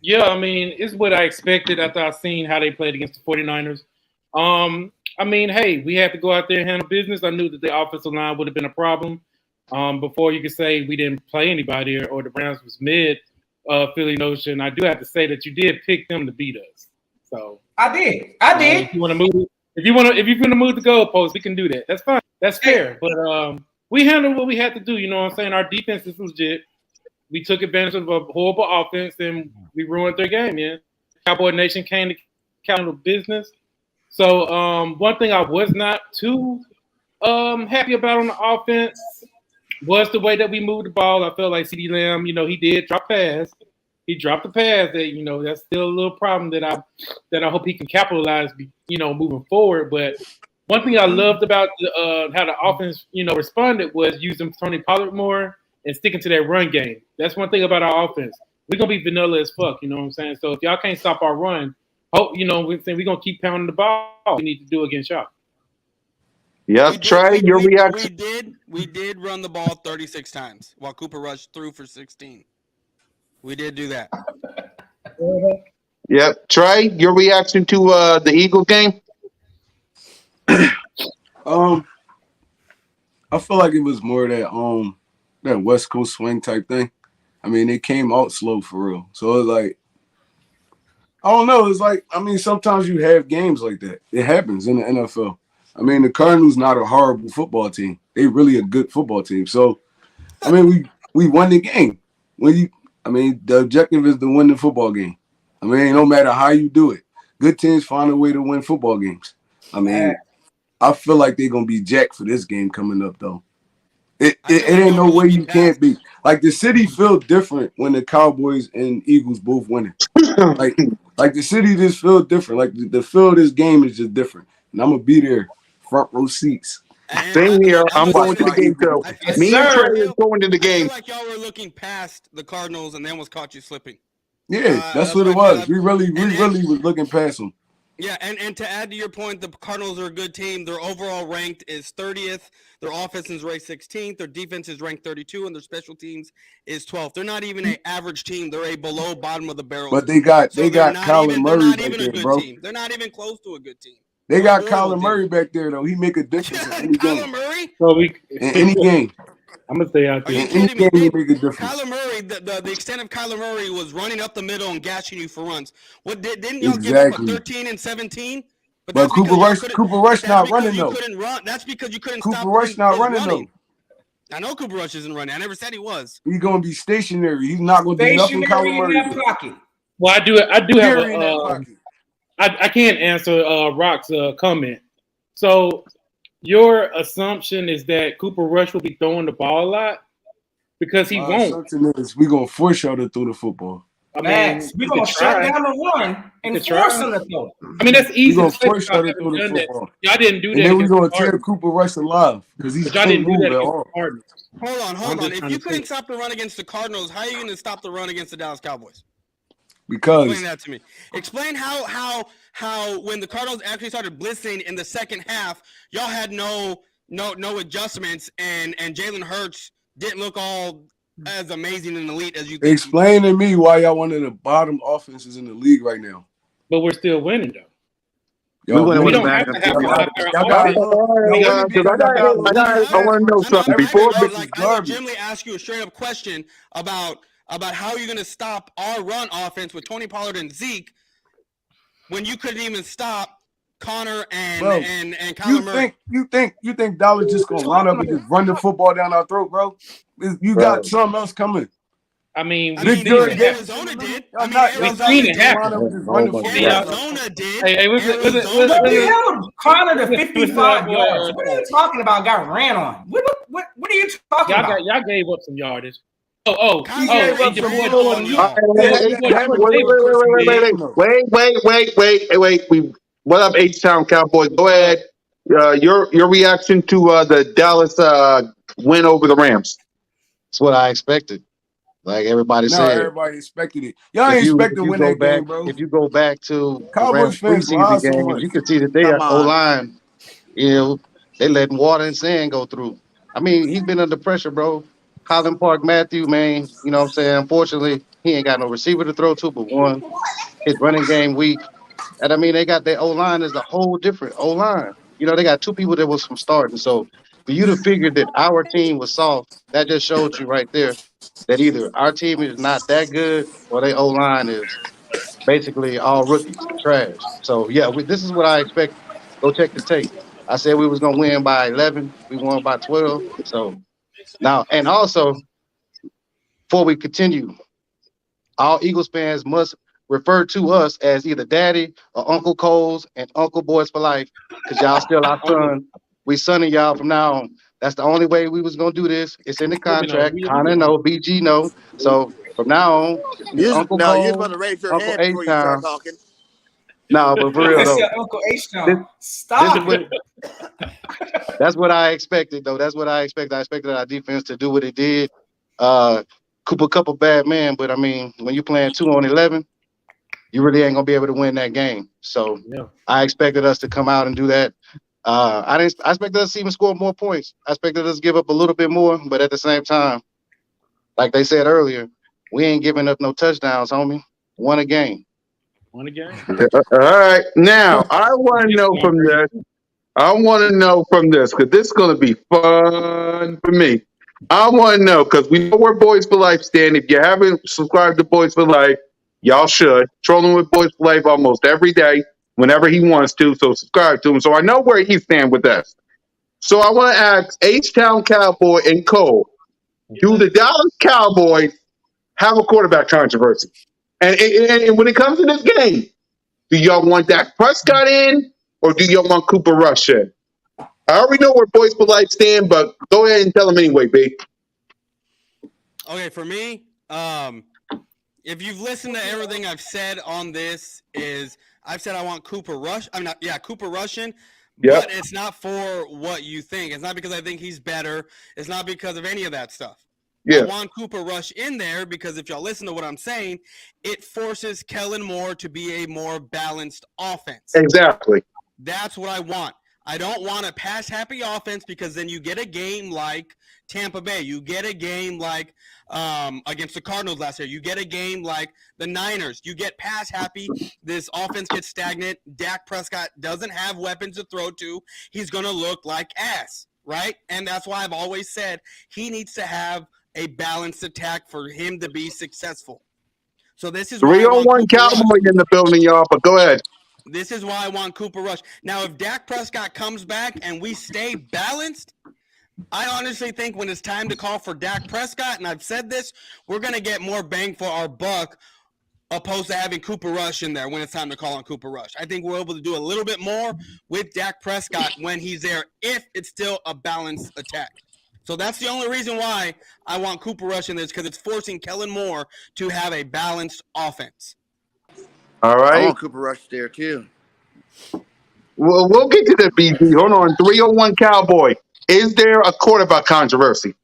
S4: Yeah, I mean, it's what I expected after I seen how they played against the 49ers. I mean, hey, we had to go out there and handle business. I knew that the offensive line would have been a problem. Before you could say we didn't play anybody or the Browns was mid, Philly Notion, I do have to say that you did pick them to beat us. So
S2: I did.
S4: If you want to move, if you're gonna move the goalpost, we can do that. That's fine. That's fair. But we handled what we had to do. You know what I'm saying? Our defense is legit. We took advantage of a horrible offense and we ruined their game, man. Cowboy Nation came to handle business. So one thing I was not too happy about on the offense was the way that we moved the ball. I felt like CeeDee Lamb, he did drop pass. He dropped the pass that, that's still a little problem that I hope he can capitalize, moving forward. But one thing I loved about how the offense, responded was using Tony Pollard more and sticking to that run game. That's one thing about our offense. We're going to be vanilla as fuck, you know what I'm saying? So if y'all can't stop our run, we're going to keep pounding the ball. We need to do against y'all.
S1: Yep, Trey, your reaction.
S3: We did run the ball 36 times while Cooper Rush threw for 16. We did do that.
S1: Yep, Trey, your reaction to the Eagles game?
S7: I feel like it was more that West Coast swing type thing. I mean, they came out slow for real. So it was like, I don't know. It's like, I mean, sometimes you have games like that. It happens in the NFL. I mean, the Cardinals not a horrible football team. They really a good football team. So, I mean, we won the game. The objective is to win the football game. I mean, no matter how you do it, good teams find a way to win football games. I mean, I feel like they're gonna be jacked for this game coming up, though. It ain't no way you can't be. Like, the city feel different when the Cowboys and Eagles both winning. like the city just feel different. Like the feel of this game is just different. And I'm gonna be there, front row seats.
S1: Same here. I'm going to the game too. Me and Trey is going to the game.
S3: I feel like y'all were looking past the Cardinals and then was caught you slipping.
S7: Yeah, that's what it was. We really was looking past them.
S3: Yeah, and to add to your point, the Cardinals are a good team. Their overall ranked is 30th. Their offense is ranked 16th. Their defense is ranked 32, and their special teams is 12th. They're not even an average team. They're a below bottom of the barrel.
S7: But
S3: team.
S7: they got Kyler Murray back there, bro.
S3: Team. They're not even close to a good team.
S7: They got Kyler Murray back there though. He make a difference in any game.
S3: Murray?
S4: So
S7: in any game.
S4: I'm gonna stay out there.
S3: In any game,
S7: he make a difference.
S3: Kyler Murray, the extent of Kyler Murray was running up the middle and gashing you for runs. What didn't y'all give up 13 and 17?
S7: But Cooper Rush not running though.
S3: Couldn't run. That's because you couldn't
S7: Cooper
S3: stop.
S7: Rush not running though.
S3: I know Cooper Rush isn't running. I never said he was.
S7: He's gonna be stationary. He's not gonna do nothing. Kyler Murray.
S4: Well, I do have a. I can't answer Rock's comment. So your assumption is that Cooper Rush will be throwing the ball a lot because he won't.
S7: Assumption is we gonna force y'all to throw the football.
S2: Max, we're gonna shut down the run and force them to throw.
S4: I mean, that's easy.
S7: We're gonna force y'all to throw the football.
S4: Y'all didn't do that.
S7: And then we're gonna tear Cooper Rush alive because he's
S4: y'all didn't do that
S7: at all.
S3: Hold on. If you couldn't stop the run against the Cardinals, how are you gonna stop the run against the Dallas Cowboys?
S7: Because
S3: explain that to me. Explain how when the Cardinals actually started blitzing in the second half, y'all had no adjustments and Jalen Hurts didn't look all as amazing and elite as you think.
S7: Explain to me why y'all one of the bottom offenses in the league right now.
S4: But we're still winning though.
S1: We don't have to have I want to know something before.
S3: I generally ask you a straight up question about how you're going to stop our run offense with Tony Pollard and Zeke when you couldn't even stop Connor and Kyler Murray.
S7: You think Dallas just gonna line up and just run the football down our throat, bro? You got something else coming.
S3: Arizona did.
S2: Arizona did. Connor to 55 yards. What are you talking about? Got ran on. What are you talking about?
S4: Y'all gave up some yardage. Wait.
S1: What up, H-Town Cowboys? Go ahead. Your reaction to the Dallas win over the Rams?
S9: That's what I expected. Like everybody said,
S7: everybody expected it. Y'all ain't expect to win that game, bro.
S9: If you go back to
S7: Cowboys fans
S9: preseason games, you can see that they are O-line. You know, they letting water and sand go through. I mean, he's been under pressure, bro. Colin Park Matthew, man, you know what I'm saying? Unfortunately, he ain't got no receiver to throw to, but one, his running game weak. And I mean, they got their O-line is a whole different O-line. You know, they got two people that was from starting. So for you to figure that our team was soft, that just showed you right there that either our team is not that good or their O-line is basically all rookies, trash. So, yeah, this is what I expect. Go check the tape. I said we was going to win by 11. We won by 12. So, now, and also, before we continue, all Eagles fans must refer to us as either Daddy or Uncle Coles and Uncle Boys for life because y'all still our son. We sonning y'all from now on. That's the only way we was gonna do this. It's in the contract. Kinda know, BG know. So from now on, Uncle Cole,
S6: you're supposed to raise your hand before you start talking.
S1: No, but for real though,
S2: Uncle H-Town. Stop.
S1: That's what I expected though. That's what I expected. I expected our defense to do what it did. Couple bad men, but I mean, when you're playing 2-on-11, you really ain't gonna be able to win that game. So I expected us to come out and do that. I expected us to even score more points. I expected us to give up a little bit more, but at the same time, like they said earlier, we ain't giving up no touchdowns, homie. Won a game. All right. Now, I want to know from this. I want to know from this because this is going to be fun for me. I want to know because we know where Boys for Life stand. If you haven't subscribed to Boys for Life, y'all should. Trolling with Boys for Life almost every day. Whenever he wants to, so subscribe to him. So I know where he stands with us. So I want to ask H-Town Cowboy and Cole, do the Dallas Cowboys have a quarterback controversy? And when it comes to this game, do y'all want Dak Prescott in or do y'all want Cooper Rush in? I already know where Boys for Life stand, but go ahead and tell them anyway, B.
S3: Okay, for me, if you've listened to everything I've said on this I've said I want Cooper Rush. Cooper Rush in, but it's not for what you think. It's not because I think he's better. It's not because of any of that stuff. I want Cooper Rush in there because if y'all listen to what I'm saying, it forces Kellen Moore to be a more balanced offense.
S1: Exactly.
S3: That's what I want. I don't want a pass-happy offense because then you get a game like Tampa Bay. You get a game like against the Cardinals last year. You get a game like the Niners. You get pass-happy. This offense gets stagnant. Dak Prescott doesn't have weapons to throw to. He's going to look like ass, right? And that's why I've always said he needs to have a balanced attack for him to be successful. So this is
S1: 301 Cowboys in the building, y'all, but go ahead.
S3: This is why I want Cooper Rush. Now, if Dak Prescott comes back and we stay balanced, I honestly think when it's time to call for Dak Prescott, and I've said this, we're going to get more bang for our buck opposed to having Cooper Rush in there when it's time to call on Cooper Rush. I think we're able to do a little bit more with Dak Prescott when he's there if it's still a balanced attack. So that's the only reason why I want Cooper Rush in this, because it's forcing Kellen Moore to have a balanced offense.
S1: All right.
S6: I want Cooper Rush there too.
S1: Well, we'll get to the BG. Hold on. 301 Cowboy. Is there a quarterback controversy?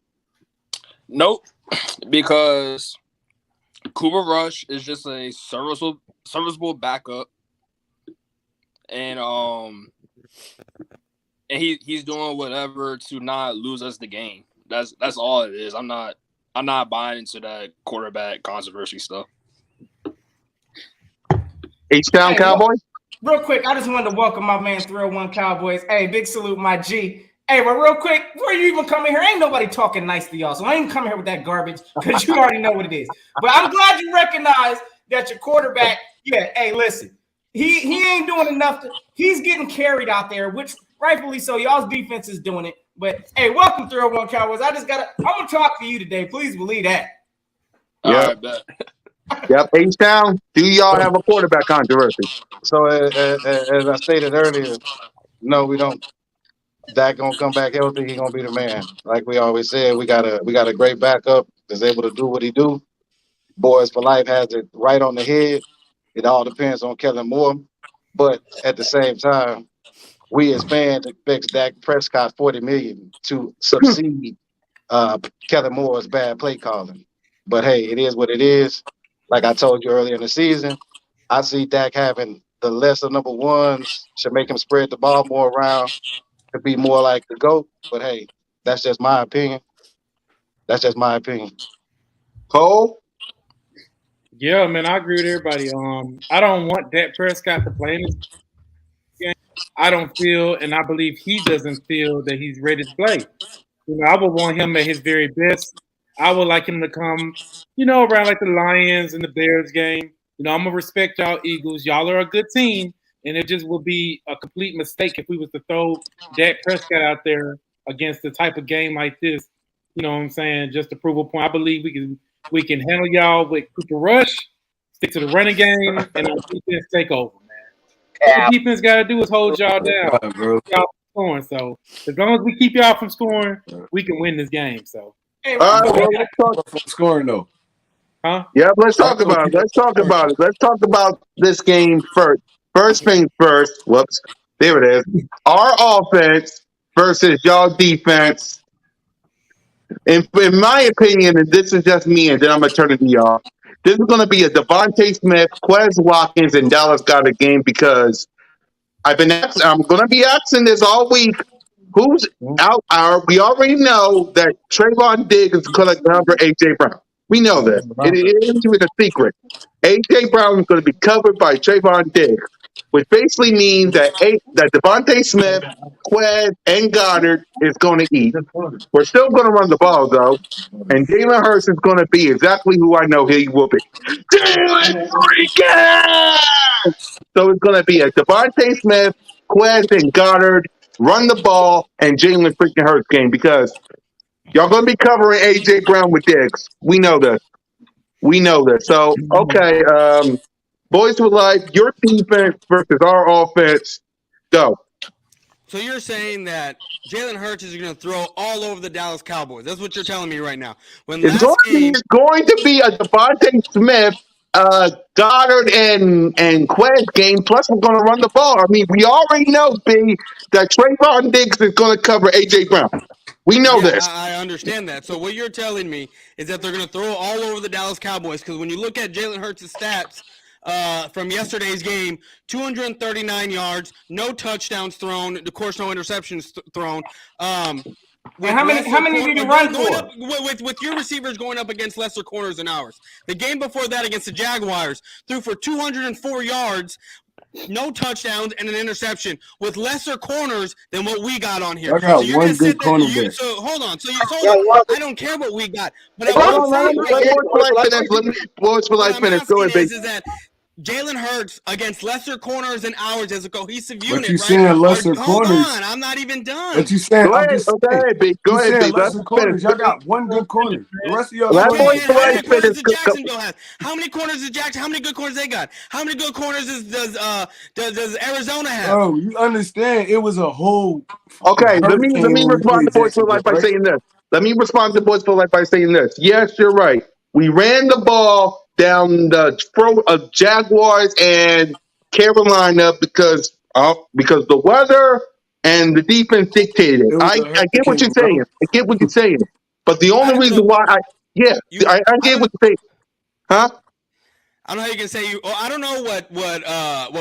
S10: Nope. Because Cooper Rush is just a serviceable backup. And he's doing whatever to not lose us the game. That's all it is. I'm not buying into that quarterback controversy stuff.
S1: H-Town Cowboys?
S2: Real quick, I just wanted to welcome my man 301 Cowboys. Hey, big salute, my G. Hey, but real quick, before you even come in here, ain't nobody talking nice to y'all. So I ain't coming here with that garbage because you already know what it is. But I'm glad you recognize that your quarterback, hey, listen, he ain't doing enough. He's getting carried out there, which rightfully so. Y'all's defense is doing it. But, hey, welcome 301 Cowboys. I'm going to talk to you today. Please believe that.
S1: Yeah. Yep, H-Town, do y'all have a quarterback controversy?
S9: So as I stated earlier, no, we don't. Dak gonna come back healthy. He gonna be the man. Like we always said, we got a great backup that's able to do what he do. Boys for Life has it right on the head. It all depends on Kellen Moore, but at the same time, we as fans expect Dak Prescott $40 million to succeed Kellen Moore's bad play calling. But hey, it is what it is. Like I told you earlier in the season, I see Dak having the lesser number ones should make him spread the ball more around to be more like the GOAT. But hey, that's just my opinion.
S1: Cole?
S4: Yeah, man, I agree with everybody. I don't want Dak Prescott to play in this game. I don't feel, and I believe he doesn't feel that he's ready to play. I would want him at his very best. I would like him to come, around like the Lions and the Bears game. I'm going to respect y'all Eagles. Y'all are a good team, and it just would be a complete mistake if we was to throw Dak Prescott out there against the type of game like this, you know what I'm saying, just to prove a point. I believe we can handle y'all with Cooper Rush, stick to the running game, and our defense take over, man. All the defense got to do is hold y'all down. Y'all scoring. So as long as we keep y'all from scoring, we can win this game. So.
S2: Hey,
S1: all right, well, let's talk
S7: scoring though.
S4: Huh?
S1: Yeah, let's talk about it. Let's talk about this game first. First things first. Whoops. There it is. Our offense versus y'all defense. In my opinion, and this is just me, and then I'm going to turn it to y'all. This is going to be a Devontae Smith, Quez Watkins, and Dallas Goedert game because I'm going to be asking this all week. Who's out? We already know that Trayvon Diggs is going to cover A.J. Brown. We know this. It isn't even a secret. A.J. Brown is going to be covered by Trayvon Diggs, which basically means that Devontae Smith, Quez, and Goddard is going to eat. We're still going to run the ball, though, and Jalen Hurts is going to be exactly who I know he will be. Jalen freaking! So it's going to be a Devontae Smith, Quez, and Goddard run the ball and Jalen freaking Hurts game because y'all going to be covering A.J. Brown with Diggs. We know this. So, okay, Boys for Life, your defense versus our offense. Go.
S3: So you're saying that Jalen Hurts is going to throw all over the Dallas Cowboys. That's what you're telling me right now.
S1: It's going to be a Devontae Smith, Goddard, and Quez game. Plus, we're going to run the ball. I mean, we already know, B, that Trayvon Diggs is going to cover A.J. Brown. We know this.
S3: I understand that. So what you're telling me is that they're going to throw all over the Dallas Cowboys, because when you look at Jalen Hurts' stats from yesterday's game, 239 yards, no touchdowns thrown, of course, no interceptions thrown.
S2: How many did he run for?
S3: With your receivers going up against lesser corners than ours. The game before that against the Jaguars, threw for 204 yards, no touchdowns, and an interception with lesser corners than what we got on here.
S7: I got
S3: so
S7: one good cornerback.
S3: So hold on. I don't care what we got. But what I'm asking is that Jalen Hurts against lesser corners than ours as a cohesive unit.
S7: But you saying lesser corners?
S3: Hold on, I'm not even done.
S7: But you saying?
S1: Go ahead, Go ahead,
S7: lesser corners. Y'all got one good corner. The rest of y'all.
S1: How
S3: many corners does Jacksonville have? How many corners does Jackson? How many good corners they got? How many good corners does Arizona have?
S7: Oh, you understand? It was a whole.
S1: Okay, let me respond to Boys for Life by saying this. Yes, you're right. We ran the ball down the throat of Jaguars and Carolina because the weather and the defense dictated it. I get what you're saying. But the only reason why I get what you're saying. Huh?
S3: I don't know how you can say I don't know what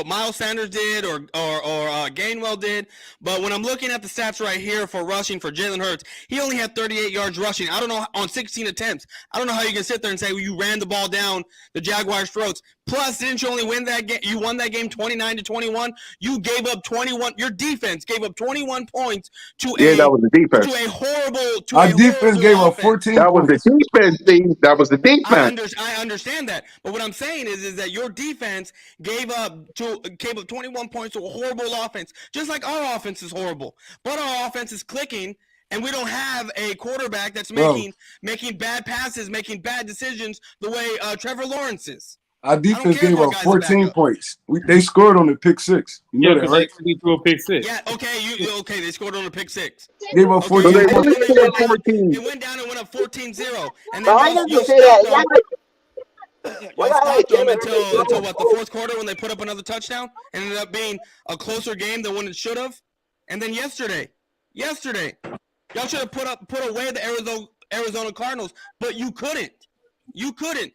S3: Miles Sanders did or Gainwell did, but when I'm looking at the stats right here for rushing for Jalen Hurts, he only had 38 yards rushing. I don't know on 16 attempts. I don't know how you can sit there and say you ran the ball down the Jaguars' throats. Plus, didn't you only win that game? You won that game 29-21. You gave up 21. Your defense gave up 21 points to
S1: that was the defense.
S3: To a horrible.
S7: Our defense gave up 14.
S1: That was the defense thing. That was the defense.
S3: I understand that, but what I'm saying is that your defense gave up 21 points to a horrible offense, just like our offense is horrible. But our offense is clicking, and we don't have a quarterback that's making bad passes, making bad decisions the way Trevor Lawrence is.
S7: Our defense gave up 14 points. They scored on the pick six. You know that, right?
S4: They threw a pick six.
S3: Yeah, okay. They scored on a pick six.
S7: Gave up 14
S3: points.
S1: It
S3: went down and went up 14-0. And
S11: then
S3: I
S11: didn't say that.
S3: Y'all stopped them until what, the fourth quarter when they put up another touchdown? And ended up being a closer game than when it should have. And then yesterday, y'all should have put away the Arizona Cardinals, but you couldn't. You couldn't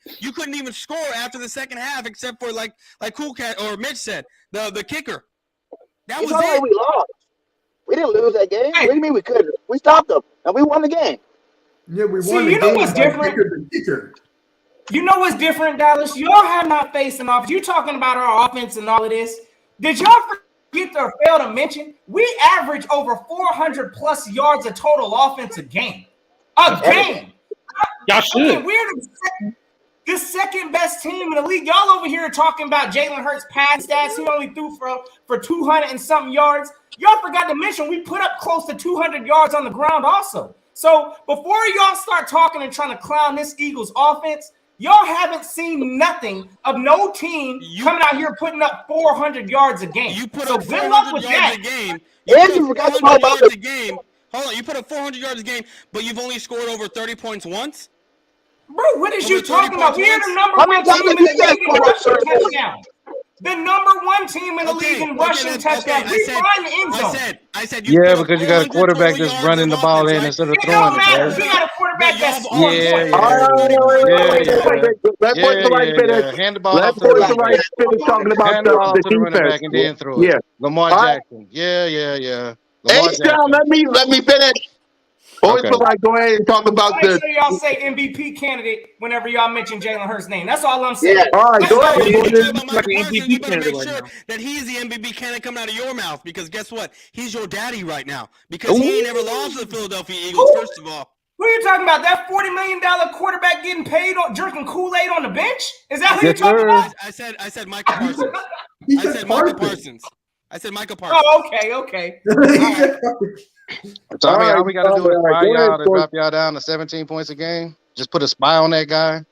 S3: even score after the second half, except for like Cool Cat or Mitch said, the kicker. That was it.
S11: We lost. We didn't lose that game. What do you mean we couldn't? We stopped them and we won the game.
S5: Yeah, we won the game.
S2: You know what's different? You know what's different, Dallas? Y'all have not faced an offense. You talking about our offense and all of this. Did y'all forget or fail to mention we average over 400 plus yards of total offense a game? A game.
S4: Y'all should.
S2: We're the second best team in the league. Y'all over here talking about Jalen Hurts pass stats. He only threw for 200 and something yards. Y'all forgot to mention we put up close to 200 yards on the ground also. So before y'all start talking and trying to clown this Eagles offense, y'all haven't seen nothing of no team coming out here putting up 400 yards a game.
S3: You put
S2: up
S3: 400 yards a game. You put up 400 yards a game. Hold on, you put up 400 yards a game, but you've only scored over 30 points once?
S2: Bro, what is you talking about? We are the number one team in the league in rushing touchdowns. The number one team in the league in rushing touchdowns. We find the end zone.
S9: I said because you got a quarterback that's running the ball in instead of throwing it.
S2: Right? We got a quarterback that's
S9: Hand the ball off to the running back.
S1: Talking about
S9: hand the ball to the running back and then throw it.
S1: Yeah.
S9: Lamar Jackson. Yeah.
S1: H-Town, let me finish. Boys for Life, go ahead and talk about
S2: Make sure y'all say MVP candidate whenever y'all mention Jalen Hurts' name. That's all I'm saying.
S1: Yeah. All right, go ahead.
S3: You better make sure that he is the MVP candidate coming out of your mouth, because guess what? He's your daddy right now, because he ain't never lost to the Philadelphia Eagles, first of all.
S2: Who are you talking about? That $40 million quarterback getting paid on drinking Kool-Aid on the bench? Is that who you're talking about?
S3: I said Michael Parsons. I said Michael Parsons.
S2: Oh, okay.
S9: So all we gotta do is buy y'all to drop y'all down to 17 points a game. Just put a spy on that guy.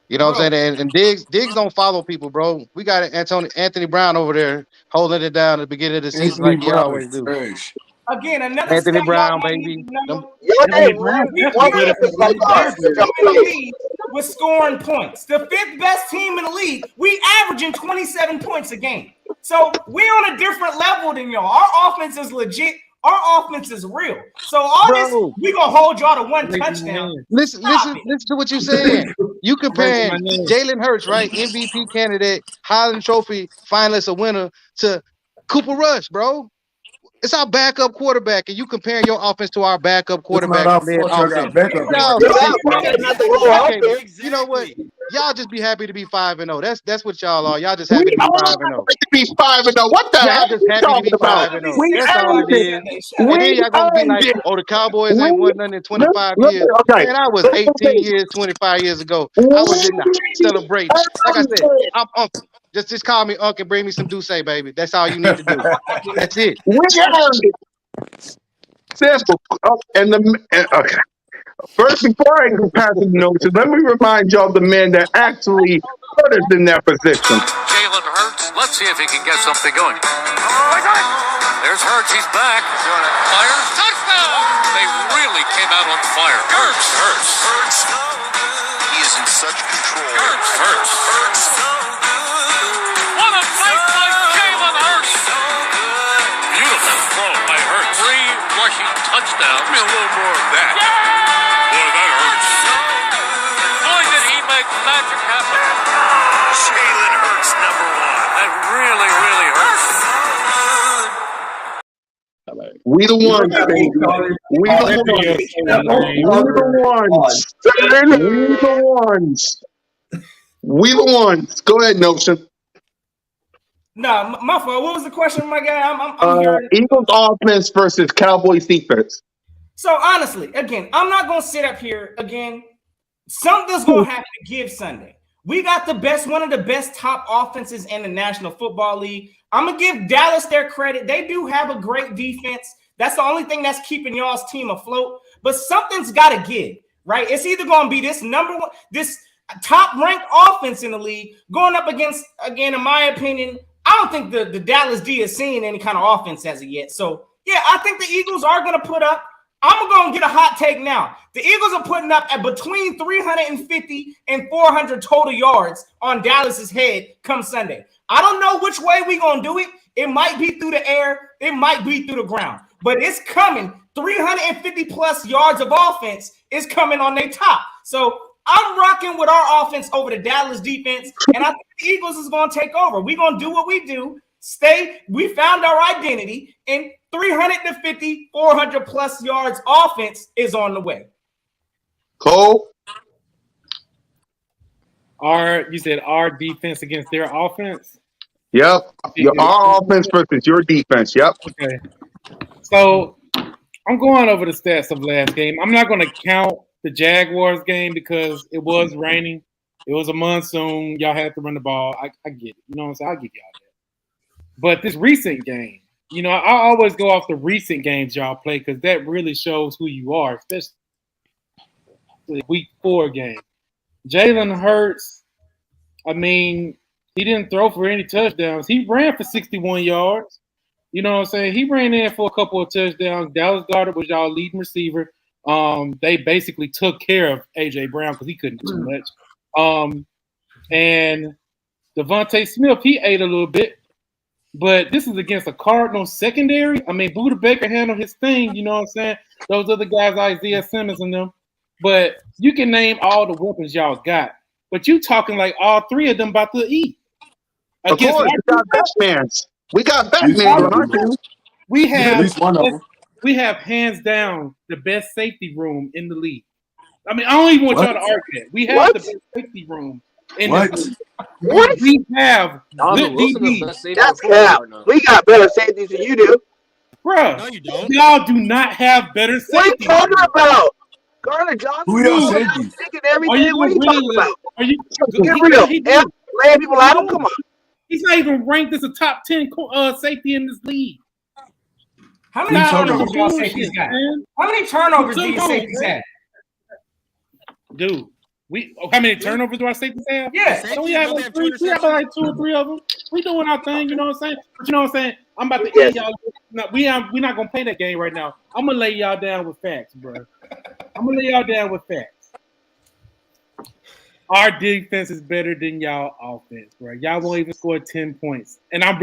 S9: You know what I'm saying? And Diggs don't follow people, bro. We got Anthony Brown over there holding it down at the beginning of the season like he always do.
S2: Again, another
S9: Anthony Brown, baby.
S2: With scoring points. The fifth best team in the league. We averaging 27 points a game. So we're on a different level than y'all. Our offense is legit. Our offense is real. So all this, we gonna hold y'all to one touchdown.
S9: Listen to what you're saying. You comparing Jalen Hurts, right? MVP candidate, Heisman Trophy finalist, a winner, to Cooper Rush, bro. It's our backup quarterback, and you comparing your offense to our backup quarterback led offense. You know what? Y'all just be happy to be 5-0. That's what y'all are. Y'all just happy to be 5-0.
S1: Be 5-0. What the
S9: y'all
S1: heck
S9: just
S1: you
S9: happy to
S1: talking
S9: be
S1: about?
S9: 5-0.
S1: We
S9: That's all it
S1: earned
S9: is.
S1: it.
S9: And then
S1: We
S9: y'all gonna be
S1: earned
S9: like,
S1: it.
S9: "Oh, the Cowboys ain't won nothing in 25 years."
S1: Okay.
S9: Man, I was 18 years, 25 years ago. I was in the celebrating. Like I said, I'm uncle. Just call me uncle and bring me some Douce, baby. That's all you need to do. That's it.
S1: We earned it. Simple. Okay. First, before I go past the notes, let me remind y'all the man that actually put us in that position.
S8: Jalen Hurts. Let's see if he can get something going. There's Hurts. He's back. Fire. Touchdown. They really came out on fire. Hurts. He is in such control. Hurts. What a play by Jalen Hurts. Beautiful throw by Hurts. 3 rushing touchdowns. Give me a little more of that. Boy, that hurts. Boy, did he make magic happen. Jalen Hurts, number 1. That really, really hurts.
S1: We the ones, baby. We the ones. We the ones. Go ahead, Notion.
S2: No, my fault. What was the question, my guy? I'm hearing
S1: Eagles offense versus Cowboys defense.
S2: So honestly, again, I'm not gonna sit up here again. Something's gonna happen to give Sunday. We got one of the best top offenses in the National Football League. I'm gonna give Dallas their credit. They do have a great defense. That's the only thing that's keeping y'all's team afloat. But something's got to give, right? It's either going to be this top-ranked offense in the league going up against, again, in my opinion, I don't think the Dallas D is seeing any kind of offense as of yet. So, yeah, I think the Eagles are going to put up. I'm going to get a hot take now. The Eagles are putting up at between 350 and 400 total yards on Dallas's head come Sunday. I don't know which way we're going to do it. It might be through the air. It might be through the ground. But it's coming. 350-plus yards of offense is coming on their top. So I'm rocking with our offense over the Dallas defense, and I think the Eagles is going to take over. We're going to do what we do. We found our identity, and 350, 400-plus yards offense is on the way.
S1: Cole?
S4: You said our defense against their offense?
S1: Yep. Our offense versus your defense. Yep.
S4: Okay. So I'm going over the stats of last game. I'm not going to count the Jaguars game because it was raining. It was a monsoon. Y'all had to run the ball. I get it. You know what I'm saying? I'll give y'all that. But this recent game, I always go off the recent games y'all play because that really shows who you are, especially the week 4 game. Jalen Hurts, he didn't throw for any touchdowns. He ran for 61 yards. You know what I'm saying? He ran in for a couple of touchdowns. Dallas Goedert was y'all leading receiver. They basically took care of A.J. Brown because he couldn't do too much. And Devontae Smith, he ate a little bit. But this is against a Cardinals secondary. Buda Baker handled his thing. You know what I'm saying? Those other guys, Isaiah Simmons and them. But you can name all the weapons y'all got. But you talking like all 3 of them about to eat.
S1: Of course, we got Batman on our team.
S4: We have
S7: at least one of them.
S4: We have hands down the best safety room in the league. I don't even want y'all to argue that. We have the best safety room in the league.
S11: What?
S4: We have good DBs.
S11: That's cap. We got better safeties than you do.
S4: Bruh,
S10: no, you don't.
S4: Y'all do not have better safety.
S11: What are you talking about? Garner Johnson.
S7: Who y'all safeties?
S11: Everything. What are you talking about?
S4: Are you
S11: get real? Laying people out. Come on.
S4: He's not even ranked as a top 10 safety in this league.
S2: How many turnovers do y'all safeties got? How many turnovers do your safeties have?
S4: Dude, how many turnovers do our safeties have?
S2: Yeah.
S4: So we have like 3. We have like 2 or 3 of them. We doing our thing, you know what I'm saying? But you know what I'm saying? I'm about to end y'all. We're not gonna play that game right now. I'm gonna lay y'all down with facts, bro. I'm gonna lay y'all down with facts. Our defense is better than y'all offense, bro. Y'all won't even score 10 points. And I'm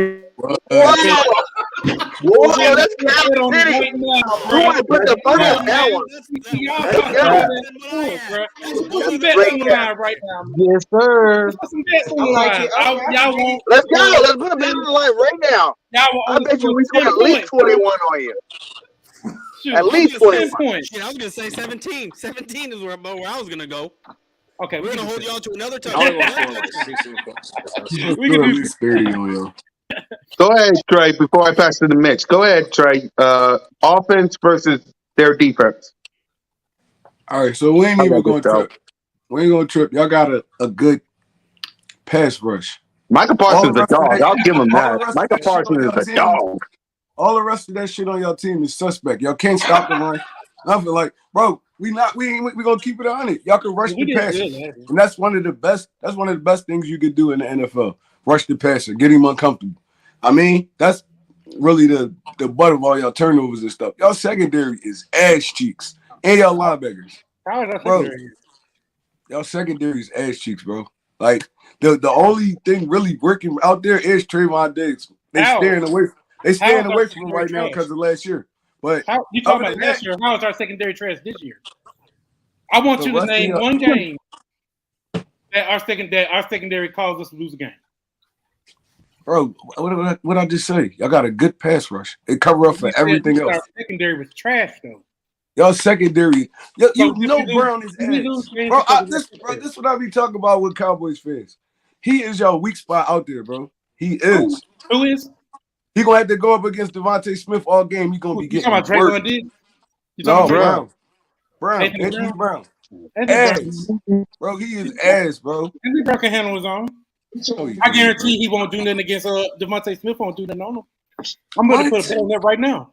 S11: Whoa, that's Cal City.
S4: Right now,
S11: You want to put the money on that one? Let's go.
S4: Put some bets on the line right now.
S9: Yes, sir.
S4: Put some bets on the line. Y'all won't.
S11: Let's go. Let's put a bet on the line right now. I bet you we score at least 21 on you. At least 21
S3: points. I was gonna say 17. 17 is where I was gonna go.
S4: Okay,
S3: we're gonna hold y'all to another time.
S7: We can do at least 30 on y'all.
S1: Go ahead, Trey. Before I pass to the mix, go ahead, Trey. Offense versus their defense.
S7: All right, so we ain't even going to trip. We ain't going to trip. Y'all got a good pass rush.
S1: Micah Parsons is a dog. I'll give him that. Micah Parsons is a dog.
S7: All the rest of that shit on your team is suspect. Y'all can't stop the run. Nothing like, bro. We gonna keep it on it. Y'all can rush the passer, and that's one of the best. That's one of the best things you could do in the NFL. Rush the passer, get him uncomfortable. I mean, that's really the butt of all y'all turnovers and stuff. Y'all secondary is ass cheeks, and y'all linebackers.
S4: How is that
S7: bro?
S4: secondary?
S7: Y'all secondary is ass cheeks, bro. Like the only thing really working out there is Trayvon Diggs. They staying away. They staying away from him right now because of last year. But
S4: how, you talking about last year? How is our secondary trash this year? I want you to name one game that our secondary caused us to lose a game.
S7: Bro, what I just say? Y'all got a good pass rush. It cover up for everything else.
S4: Our secondary was trash though.
S7: Y'all secondary, you know Brown is ass. Bro, this is what I be talking about with Cowboys fans. He is your weak spot out there, bro. He is.
S4: Who is?
S7: He gonna have to go up against Devontae Smith all game. He gonna be getting work. No, Brown. Anthony Brown. Ass. Bro, he is ass, bro.
S4: Anthony Brown can handle his own. I guarantee he won't do nothing against Devontae Smith. Won't do nothing on him. I'm going to put a bet on that right now.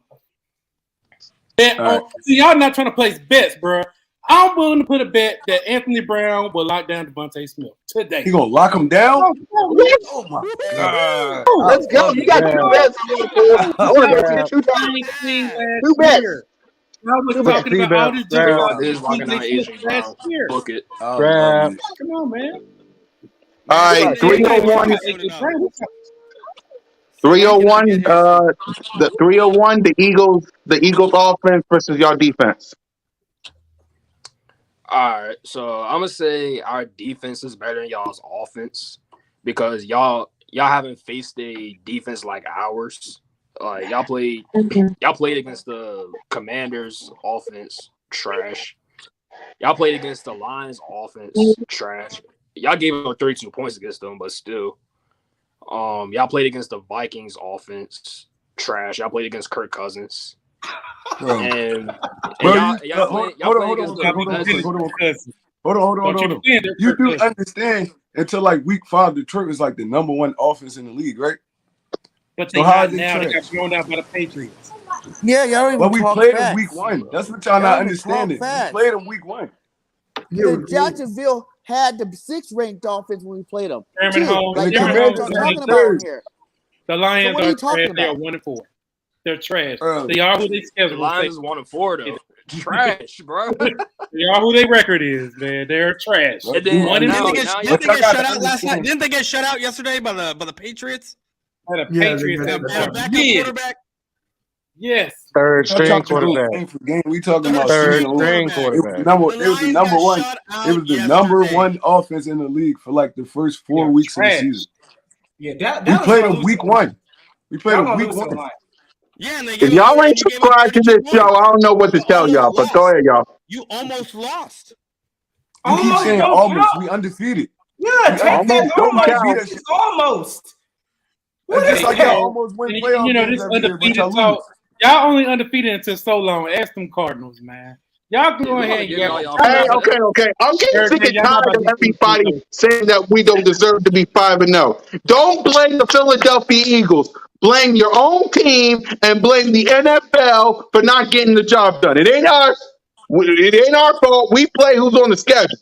S4: See, y'all not trying to place bets, bro. I'm willing to put a bet that Anthony Brown will lock down Devontae Smith today.
S7: He gonna lock him down?
S11: Oh my God! Let's go. You got 2 bets. I want to go 2 times. 2 bets.
S4: I was talking about all this
S10: different last year. Book it.
S4: Come on, man.
S1: All right, 301. 301. The 301. The Eagles offense versus your defense.
S10: All right, so I'm gonna say our defense is better than y'all's offense because y'all haven't faced a defense like ours. Like y'all played against the Commanders offense, trash. Y'all played against the Lions offense, trash. Y'all gave up 32 points against them, but still. Y'all played against the Vikings offense, trash. Y'all played against Kirk Cousins.
S7: Bro.
S10: And
S7: y'all
S10: hold
S7: on. You do understand until like week 5, Detroit was like the #1 offense in the league, right?
S4: But they got now they got thrown out by the Patriots.
S6: Yeah, y'all even.
S7: But we played in week 1. That's what y'all not understanding. We played in week 1.
S11: Jacksonville had the 6th ranked offense when we played them.
S4: The Lions are trash. They are 1-4. They're trash. They are who they schedule.
S10: The Lions is 1-4 though. Trash, bro.
S4: They are who their record is, man. They're trash.
S3: Didn't they get shut out last night? Didn't they get shut out yesterday by the Patriots?
S4: By the Patriots.
S3: Backup quarterback.
S4: Yes.
S9: Third string quarterback.
S7: We talking about
S9: third string quarterback.
S7: It was the number one. It was the #1 offense in the league for like the first 4 weeks of the season.
S2: Yeah,
S7: we played in week 1. We played in week 1.
S3: Yeah, and
S1: if y'all ain't subscribed to this show, I don't know what to tell y'all. But go ahead, y'all.
S3: You almost lost.
S7: You keep saying almost. We undefeated.
S2: Yeah, take that almost. It's almost.
S7: It's just like y'all almost win playoff games
S4: this undefeated talk. Y'all only undefeated until so long. Ask them Cardinals, man. Y'all go ahead and
S1: Hey, okay. I'm getting sick and tired of everybody saying that we don't deserve to be 5-0. Don't blame the Philadelphia Eagles. Blame your own team and blame the NFL for not getting the job done. It ain't us. It ain't our fault. We play who's on the schedule.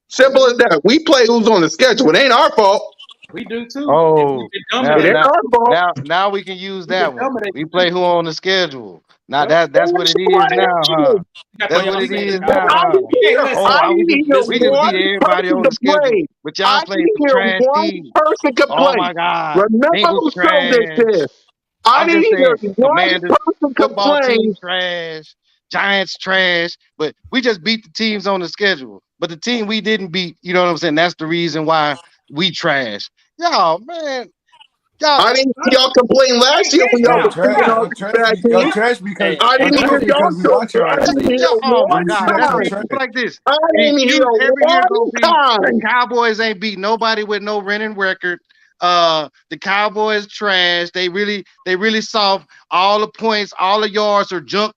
S1: Simple as that. We play who's on the schedule. It ain't our fault.
S4: We do too.
S9: Oh,
S1: now
S9: we can use that one. We play who on the schedule. Now that's what it is now, huh? That's what it is now. Huh? We just beat everybody on the schedule, but y'all play some trash teams.
S1: Person complain.
S9: Oh my God!
S1: Remember who told this? I
S9: I'm
S1: didn't
S9: just
S1: hear
S9: saying,
S1: one
S9: Commanders
S1: person
S9: football team
S1: complain.
S9: trash, Giants trash, but we just beat the teams on the schedule. But the team we didn't beat, you know what I'm saying? That's the reason why we trash. Y'all, man, y'all.
S1: I didn't hear y'all complain last year when y'all
S7: Y'all
S1: was
S7: trash.
S1: beating all
S7: Y'all
S1: these
S7: trash.
S1: bad
S7: Y'all
S1: teams.
S7: trash because
S1: I
S7: y'all
S1: didn't hear
S7: trash
S1: y'all
S7: because we
S1: so
S7: watch
S1: I
S7: y'all every
S1: didn't
S7: year.
S1: hear
S9: Oh my
S1: one
S7: When we see
S9: God,
S7: y'all,
S9: that's
S7: y'all
S9: the
S1: time.
S7: trash.
S9: like this.
S1: I didn't hear
S9: Every year gonna
S1: one
S9: be the
S1: time.
S9: Cowboys ain't beat nobody with no winning record. The Cowboys trash. They really soft. All the points, all the yards are junk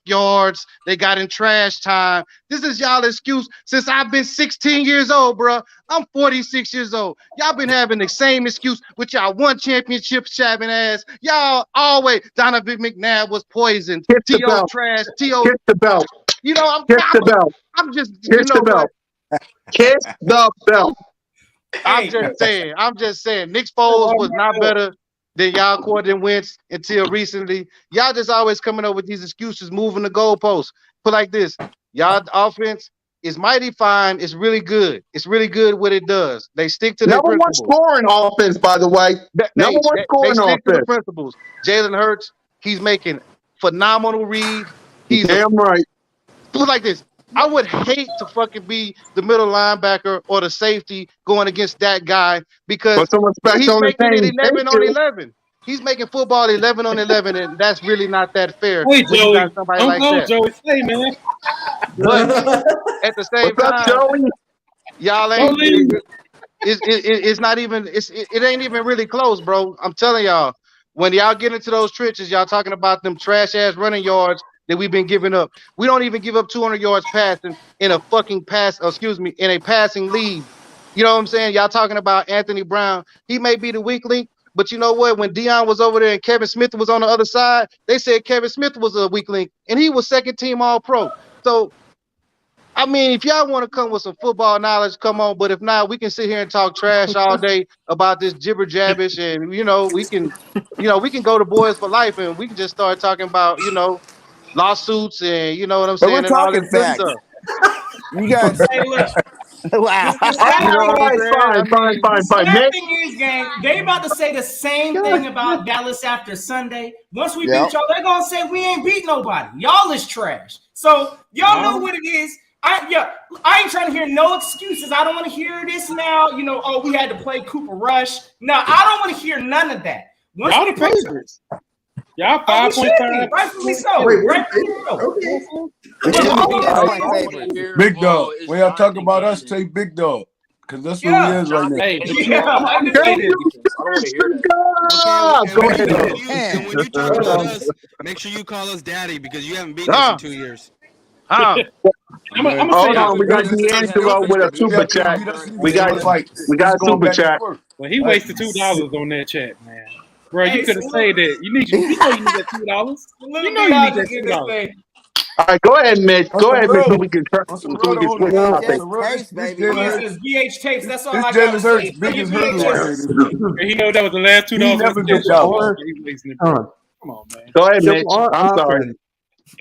S9: yards. They got in trash time. This is y'all excuse since I've been 16 years old, bro. I'm 46 years old. Y'all been having the same excuse with y'all one championship shabbing ass. Y'all always Donovan McNabb was poisoned.
S1: Kiss the
S9: T.O.
S1: belt.
S9: trash. T.O.
S1: Kiss the belt.
S9: You know,
S1: Kiss the belt.
S9: I'm just,
S1: Kiss
S9: you
S1: the
S9: know
S1: belt.
S9: what?
S1: Kiss the belt.
S9: I'm
S2: Hey,
S9: just saying. Nick Foles was not better than y'all Quarterback Wentz until recently. Y'all just always coming up with these excuses, moving the goalposts. Put like this, y'all offense is mighty fine. It's really good. It's really good what it does. They stick to their
S1: Number one
S9: principles.
S1: scoring offense, by the way. Number one
S9: They
S1: scoring
S9: stick to the
S1: offense.
S9: principles. Jalen Hurts, he's making phenomenal reads. He's a
S1: Damn right.
S9: do it like this. I would hate to fucking be the middle linebacker or the safety going against that guy because
S1: Put some respect
S9: he's
S1: on his
S9: making it
S1: name. Thank
S9: 11 on
S1: you.
S9: 11. He's making football 11 on 11, and that's really not that fair
S4: Hey,
S9: when you got
S4: Joey.
S9: somebody
S4: Don't
S9: like
S4: go,
S9: that.
S4: Joey. Say, man.
S9: But at the same
S1: What's up,
S9: time,
S1: Joey?
S9: y'all
S4: Don't
S9: ain't.
S4: leave.
S9: It's not even. It ain't even really close, bro. I'm telling y'all. When y'all get into those trenches, y'all talking about them trash ass running yards that we've been giving up. We don't even give up 200 yards passing in a fucking pass. Excuse me, in a passing lead. You know what I'm saying? Y'all talking about Anthony Brown. He may be the weak link, but you know what? When Deion was over there and Kevin Smith was on the other side, they said Kevin Smith was a weak link, and he was second team All Pro. So I mean, if y'all want to come with some football knowledge, come on. But if not, we can sit here and talk trash all day about this jibber jabbish, and we can go to Boys for Life, and we can just start talking about lawsuits and you know what I'm
S6: But we're
S9: saying and all this
S6: talking
S9: good
S6: facts.
S9: stuff.
S6: You guys,
S2: hey, look.
S6: wow.
S2: The
S1: All
S2: sad
S9: You know
S1: right,
S9: what
S1: all
S9: I'm
S1: right,
S9: saying? I mean,
S1: fine.
S2: sad
S1: Mitch,
S2: thing is, gang, they about to say the same thing about Dallas after Sunday. Once we
S6: Yep.
S2: beat y'all, they're gonna say we ain't beat nobody. Y'all is trash. So y'all know what it is. I ain't trying to hear no excuses. I don't want to hear this now. Oh, we had to play Cooper Rush. No, I don't want to hear none of that. Once
S4: Y'all
S2: we
S4: the
S2: beat y'all,
S4: favorites. Y'all
S2: we should be
S4: 5.5.
S2: rightfully so.
S5: Wait, we're
S2: Rightfully so.
S5: okay.
S6: We
S2: But
S6: should be
S2: all I'm
S6: 5-point
S10: All I want
S6: favorites.
S10: to hear,
S7: Big dog.
S10: is
S7: When y'all talk
S10: Jonathan
S7: about us,
S10: Gannon.
S7: say big dog. Because that's who he
S2: yeah,
S7: is right now.
S4: Hey, but
S2: yeah,
S10: Jonathan
S2: understand.
S10: Gannon
S1: thank
S10: on
S1: you,
S10: defense. I don't want to hear that.
S1: Go
S3: And
S1: ahead.
S3: when
S6: Oh,
S3: you and
S6: man.
S3: when you talk about us, make sure you call us daddy because you haven't beaten us in
S9: huh?
S3: 2 years.
S9: Huh?
S4: I'm
S7: Man,
S4: gonna say
S1: Hold
S4: y'all
S1: on, we got
S7: he'll just say
S1: D'Angelo
S7: that
S1: with a
S7: y'all
S1: super
S7: can't
S1: chat.
S7: beat us either.
S1: We
S7: So
S1: got
S7: it's like,
S1: we
S7: this
S1: got
S7: is
S1: a
S7: going
S1: super
S7: back and
S1: chat.
S7: forth.
S4: Well, he
S7: Like,
S4: wasted $2 on that chat, man. Bro, you
S2: Hey,
S4: could
S2: so
S4: have said that. You know you need that $2. You
S2: Little
S4: know you need that
S2: Biagi gonna
S4: $2.
S2: say,
S1: All right, go ahead, Mitch.
S7: on
S1: Go
S7: some
S1: ahead, Mitch, so
S7: real,
S1: we can
S7: on some
S1: so
S7: real
S1: we can
S7: though,
S1: switch
S6: VHS
S1: topics.
S7: this
S6: tapes,
S7: Jalen
S2: he
S6: baby.
S7: Hurts,
S2: says VH tapes. That's all
S7: this
S2: I gotta
S7: Jalen Hurts'
S2: say. Tell your
S7: biggest hurdle right
S2: VHS.
S7: here this year.
S4: And he know that was the last $2
S7: He
S4: on
S7: never
S4: his
S7: beat
S4: chat. Come
S7: Dallas.
S4: on,
S5: Our,
S4: man. He's wasting it,
S5: hold
S4: bro.
S5: on.
S4: Come on, man.
S1: Go ahead,
S5: So
S1: Mitch.
S5: our
S1: I'm sorry.
S5: offense.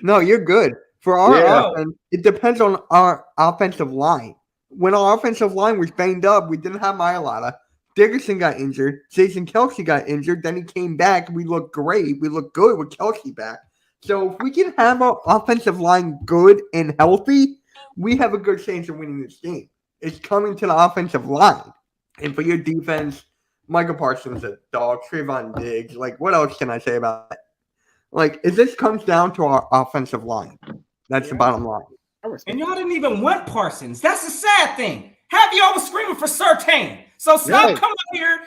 S5: No, you're good. For our
S1: Yeah.
S2: Oh,
S5: offense, it depends on our offensive line. When our offensive line was banged up, we didn't have Mailata. Dickerson got injured. Jason Kelsey got injured. Then he came back. We looked great. We looked good with Kelsey back. So if we can have our offensive line good and healthy, we have a good chance of winning this game. It's coming to the offensive line. And for your defense, Michael Parsons a dog. Trayvon Diggs. Like, what else can I say about that? Like, if this comes down to our offensive line, that's the bottom line.
S2: and y'all didn't even want Parsons. That's the sad thing. Half y'all was screaming for Surtain. So stop
S9: Right.
S2: coming up here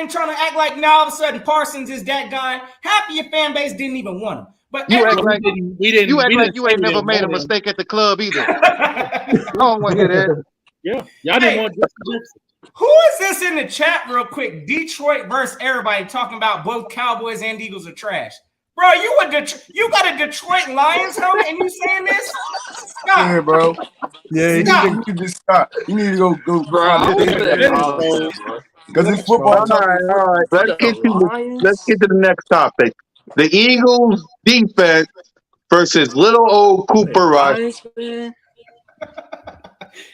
S2: trying to act like now all of a sudden Parsons is that guy. Half of your fan base didn't even want him. But
S9: You act
S4: Well,
S9: like
S4: we didn't
S9: you
S4: say
S9: ain't
S4: we
S9: never
S4: didn't
S9: made a
S4: want him.
S9: mistake at the club either.
S2: hey,
S9: I don't want to hear that.
S4: Yeah, y'all didn't want Justin Jefferson.
S2: who is this in the chat real quick? Detroit versus everybody talking about both Cowboys and Eagles are trash. Bro, you got a Detroit Lions helmet and you saying this?
S7: Yeah,
S2: Stop.
S7: bro.
S5: Yeah,
S7: You
S5: he
S7: need to just stop. You need to go
S10: Bro,
S7: find
S10: I
S7: a
S10: don't
S7: thing
S10: feel
S7: to
S10: that
S7: do.
S4: That is
S10: confident,
S4: so.
S10: bro.
S7: Because
S4: That
S7: it's
S4: is so.
S7: football
S1: All
S7: talking
S1: right, all
S7: football.
S1: right.
S10: For the
S1: Let's
S10: Lions,
S1: get to the next topic. The Eagles defense versus little old
S10: hey,
S1: Cooper Rush.
S10: Lions, man.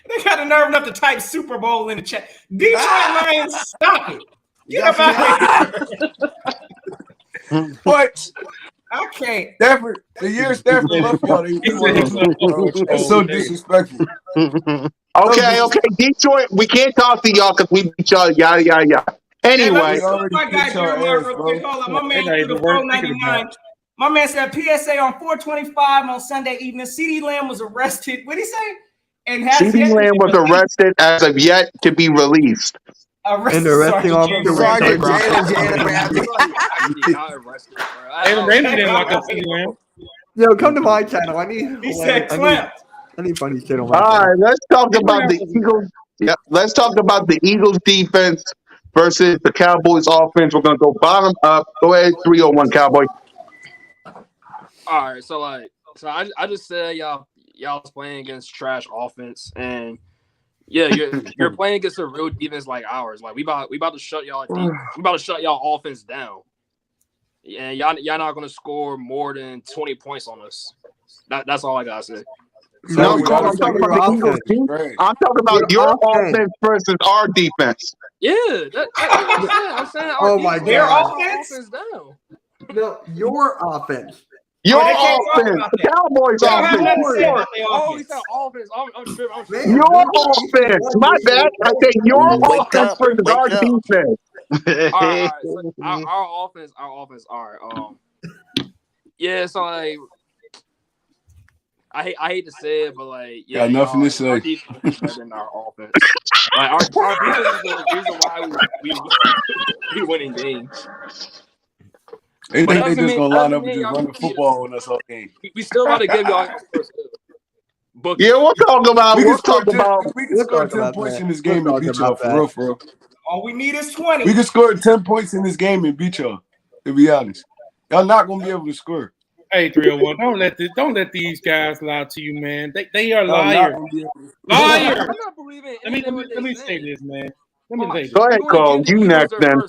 S2: They got the nerve enough to type Super Bowl in the chat. Detroit Lions, stop it. Get
S7: Y'all
S2: up
S7: see
S2: out of
S7: how
S2: here.
S7: What?
S2: I can't.
S7: Stafford, the year Stafford left y'all, they won the Super Bowl. That's so disrespectful.
S1: Okay, Detroit, we can't talk to y'all because we beat y'all, yada, yada, yada.
S2: Hey, let me
S1: Anyway.
S2: see my guy Jeremiah real quick. Hold on. My man threw the 499. My man said PSA on 425 on Sunday evening. CeeDee Lamb was arrested. What did he say? And has
S1: CeeDee Lamb was arrested as of yet to be released.
S5: And the arresting officer
S6: Sergeant Jalen Ramsey.
S10: Actually got arrested, bro.
S4: Jalen Ramsey didn't lock up CeeDee Lamb.
S5: Yo, come to my channel. I need.
S2: He said clamped.
S5: I need funny shit on my
S1: All
S5: channel.
S1: right, let's talk about the Eagles. Yeah, let's talk about the Eagles defense versus the Cowboys offense. We're gonna go bottom up. Go ahead, 301 Cowboy.
S10: All right, so I just said y'all was playing against trash offense, and yeah, you're playing against a real defense like ours. Like we about to shut y'all offense down. And y'all not gonna score more than 20 points on us. That's all I gotta say.
S1: No, I'm talking about the Eagles defense. I'm talking about your offense versus our defense.
S10: Yeah, I'm saying
S5: Oh my God.
S2: Their offense
S5: down. No, your offense.
S1: Your offense, the Cowboys offense.
S10: Oh, he said offense. I'm sure.
S1: Your offense. My bad. I said your offense versus our defense.
S10: All right. So our offense. All right. Yeah. So like, I hate to say it, but like, yeah,
S7: nothing to say.
S10: Our defense is better than our offense. Like our defense is the reason why we winning games.
S7: They think they just gonna line up and just run the football on us all game.
S10: We still about to give y'all first.
S1: Yeah, we'll talk about.
S7: We can score 10 points in this game and beat y'all for real.
S2: All we need is 20.
S7: We can score 10 points in this game and beat y'all. To be honest, y'all not gonna be able to score.
S4: Hey, 301, don't let these guys lie to you, man. They are liars. Liars.
S10: I'm not believing.
S4: Let me say this, man. Let me say this.
S1: Go ahead, Cole. You next, then.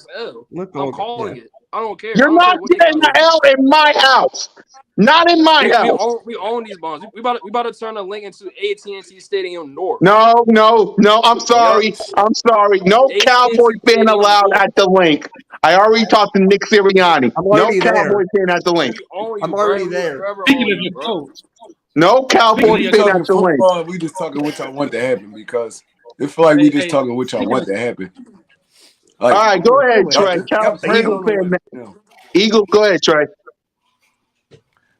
S10: I'm calling it. I don't care.
S1: You're not getting the L in my house. Not in my house.
S10: We own these bonds. We about to turn the link into AT&T Stadium North.
S1: No. I'm sorry. No Cowboy fan allowed at the link. I already talked to Nick Sirianni. No Cowboy fan at the link.
S5: I'm already there.
S4: Speaking of your coach.
S1: No Cowboy fan at the link.
S7: We just talking what y'all want to happen because it feel like we just talking what y'all want to happen.
S1: Like, all right, go ahead, Trey. Eagles, go ahead, Trey.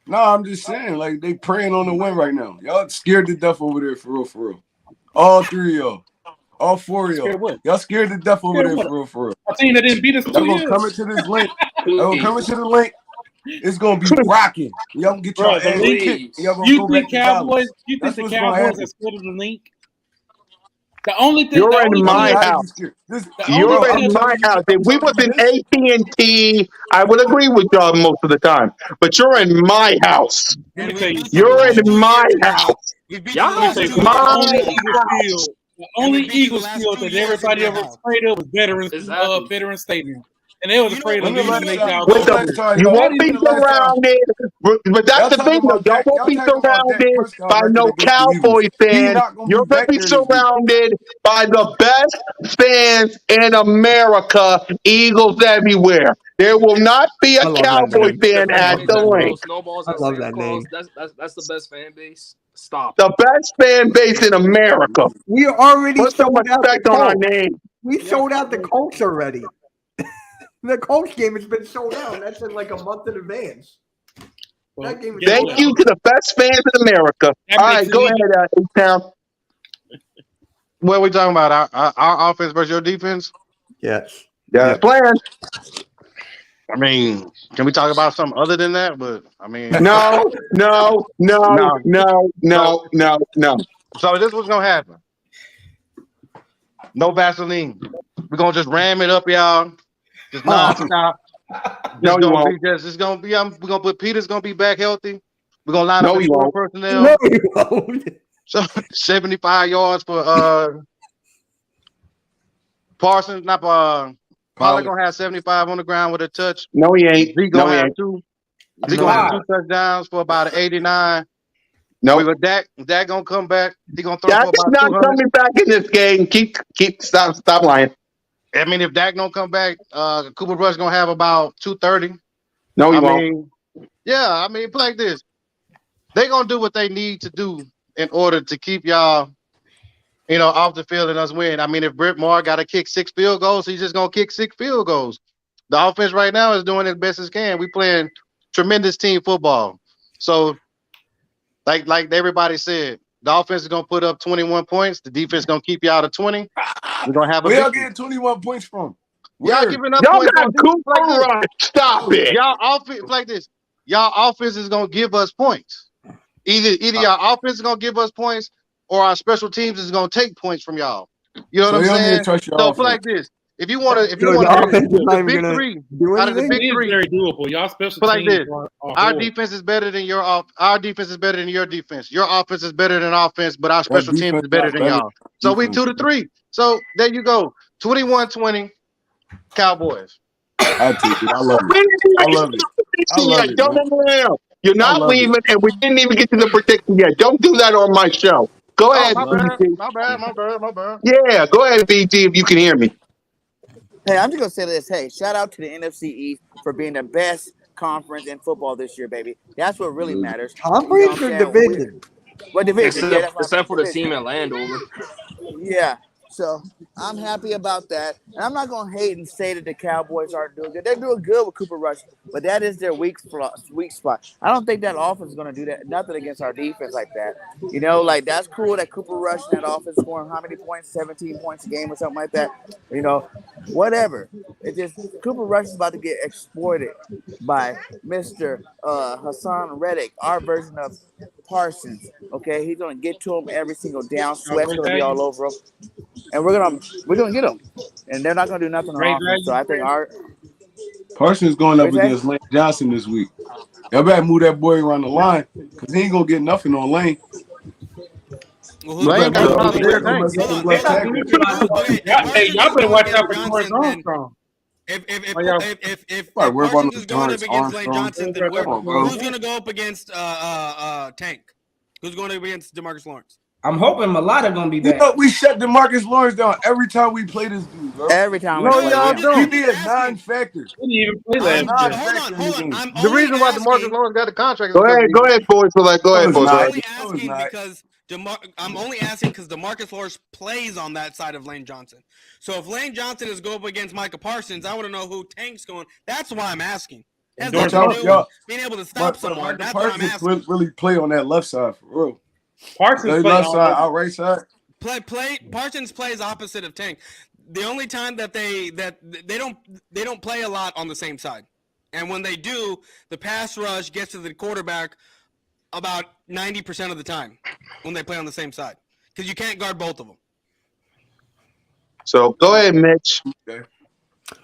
S7: No, I'm just saying, like, they praying on the win right now. Y'all scared to death over there, for real. All three of y'all. All four of y'all. Y'all scared to death over there, for real.
S4: I seen that didn't beat us.
S7: Y'all gonna come into this link. It's gonna be rocking. Y'all gonna get y'all ass kicked.
S4: You think the Cowboys are scared of the link? The only thing
S1: you're in my house. You're in my house. If we was in AT&T, I would agree with y'all most of the time. But you're in my house. You're in my house.
S4: The only Eagles field that everybody ever afraid of was Veterans Stadium. And they was afraid of
S1: you won't be surrounded, but that's the thing though. Y'all won't be surrounded by no Cowboy fans. You're going to be surrounded by the best fans in America, Eagles everywhere. There will not be a Cowboy fan at the link.
S10: I love that name. That's the best fan base. Stop.
S1: The best fan base in America.
S5: We already
S1: put some respect on our name.
S5: We sold out the Colts already. The Colts game has been sold out. That's in like a month in advance.
S1: Thank you to the best fans in America. All right, go ahead, Town.
S9: What are we talking about? Our offense versus your defense?
S5: Yes.
S1: Yeah, plan.
S9: I mean, can we talk about something other than that? But I mean,
S1: no.
S9: So this was gonna happen. No Vaseline. We're gonna just ram it up, y'all. Just non-stop.
S1: No, you won't.
S9: We're gonna put Peter's gonna be back healthy. We're gonna line up the personnel.
S5: No, you won't.
S9: So 75 yards for Parsons, not Pollard gonna have 75 on the ground with a touch.
S1: No, he ain't.
S9: Zeke gonna have two. Zeke gonna have 2 touchdowns for about 89.
S1: No,
S9: but Dak gonna come back. He gonna throw
S1: Dak
S9: for about
S1: is not
S9: 200.
S1: coming back in this game. Stop lying.
S9: I mean, if Dak don't come back, Cooper Rush gonna have about 230.
S1: No, he
S9: I
S1: won't.
S9: mean, yeah, I mean, play like this. They're gonna do what they need to do in order to keep y'all, off the field and us win. I mean, if Brett Maher got to kick 6 field goals, he's just gonna kick 6 field goals. The offense right now is doing as best as can. We playing tremendous team football. So, like everybody said, the offense is gonna put up 21 points. The defense is gonna keep you out of 20. We're gonna have a
S7: Where y'all
S9: victory.
S7: getting 21 points from?
S9: Y'all giving up
S1: Y'all
S9: points
S1: got
S9: on defense
S1: Cooper
S9: like this.
S1: Rush. Stop it.
S9: Y'all offense like this. Y'all offense is gonna give us points. Either y'all offense is gonna give us points, or our special teams is gonna take points from y'all. You know what
S7: So
S9: I'm
S7: you don't need to
S9: saying?
S7: trust your
S9: So
S7: offense.
S9: play like this. If you wanna
S5: So the offense is not
S9: the
S5: even
S9: big
S5: gonna
S9: three
S5: do
S9: out of the
S5: anything?
S9: big
S4: It is
S9: three,
S4: very doable. Y'all special
S9: play like
S4: teams
S9: this.
S4: are
S9: Our
S4: horrible.
S9: defense is better than our defense is better than your defense. Your offense is better than offense, but our
S7: That
S9: special teams
S7: defense
S9: is better
S7: not
S9: than
S7: better
S9: y'all. So we
S7: defense.
S9: 2-3. So there you go. 21-20 Cowboys.
S7: I take it. I love it.
S1: We didn't
S7: I
S1: even
S7: love
S1: get
S7: it.
S1: to the
S7: I
S1: prediction
S7: love
S1: yet.
S7: it,
S1: Don't
S7: man.
S1: know. You're
S7: I
S1: not
S7: love it.
S1: leaving, and we didn't even get to the prediction yet. Don't do that on my show. Go
S9: Oh,
S1: ahead,
S9: my
S7: love
S9: bad.
S1: BG.
S9: My bad. My bad. My bad.
S1: Yeah, go ahead, BG, if you can hear me.
S6: Hey, I'm just gonna say this. Hey, shout out to the NFC East for being the best conference in football this year, baby. That's what really matters. You know what
S5: Conference
S6: I'm
S5: or
S6: saying?
S5: division?
S6: What division? Yeah,
S10: Except
S6: that's what I
S10: except
S6: meant.
S10: for the
S6: Division.
S10: team in Landover.
S6: Yeah. So I'm happy about that. And I'm not gonna hate and say that the Cowboys aren't doing good. They're doing good with Cooper Rush, but that is their weak spot. I don't think that offense is gonna do that. Nothing against our defense like that. You know, like that's cool that Cooper Rush and that offense scoring how many points? 17 points a game or something like that. You know, whatever. It just Cooper Rush is about to get exploited by Mr. Hassan Reddick, our version of Parsons. Okay, he's gonna get to him every single down. Sweat's gonna be all over him, and we're gonna get them, and they're not gonna do nothing on
S4: Great
S6: offense. So I think our
S7: Parsons going up
S6: what you say?
S7: against Lane Johnson this week. Y'all better move that boy around the line because he ain't gonna get nothing on Lane.
S3: Well,
S7: You
S9: Lane
S7: better
S9: got a
S7: mess
S3: who's
S7: up,
S9: problem
S7: you
S9: with
S7: better
S3: wait,
S7: go
S9: Tank.
S7: mess up
S3: hold
S7: them
S3: on.
S7: left tackles.
S3: Okay, if
S4: Hey,
S3: Parsons
S4: y'all
S3: is
S4: better
S3: going
S4: watch out
S3: against
S4: for Demarius
S3: Johnson, then
S4: Armstrong.
S3: if
S7: Worry about
S3: Parsons
S7: no
S3: is going up
S7: Demarius
S3: against Lane
S7: Armstrong.
S3: Johnson, then
S7: Come on, bro.
S3: who's going to go up against Tank? Who's going up against DeMarcus Lawrence?
S2: I'm hoping Malata gonna be
S7: You
S2: back.
S7: know we shut DeMarcus Lawrence down every time we play this dude, bro.
S6: Every time we
S9: No,
S6: play,
S9: y'all
S6: yeah.
S7: He
S9: don't.
S7: be a non-factor.
S4: He didn't even play
S7: A
S4: last year.
S7: non-factor in the game.
S3: I'm
S9: The
S3: only
S9: reason why DeMarcus
S3: asking.
S9: Lawrence got the contract is
S1: Go
S9: because of
S1: ahead,
S9: injury.
S1: boys. Go ahead,
S7: No, it's
S1: boys.
S3: I'm
S7: not.
S3: only
S7: No, it's
S3: asking
S7: not.
S3: because I'm only asking because DeMarcus Lawrence plays on that side of Lane Johnson. So if Lane Johnson is going up against Micah Parsons, I want to know who Tank's going. That's why I'm asking. It has
S7: But
S3: nothing to do with
S7: y'all,
S3: being able to stop
S7: but
S3: someone.
S7: Micah
S3: That's what I'm
S7: Parsons
S3: asking.
S7: really play on that left side for real.
S4: Parsons
S7: That
S4: play
S7: left
S4: all
S7: side,
S4: over.
S7: out right side.
S3: Parsons plays opposite of Tank. The only time that they don't play a lot on the same side, and when they do, the pass rush gets to the quarterback about 90% of the time when they play on the same side because you can't guard both of them.
S1: So go ahead, Mitch.
S7: Okay.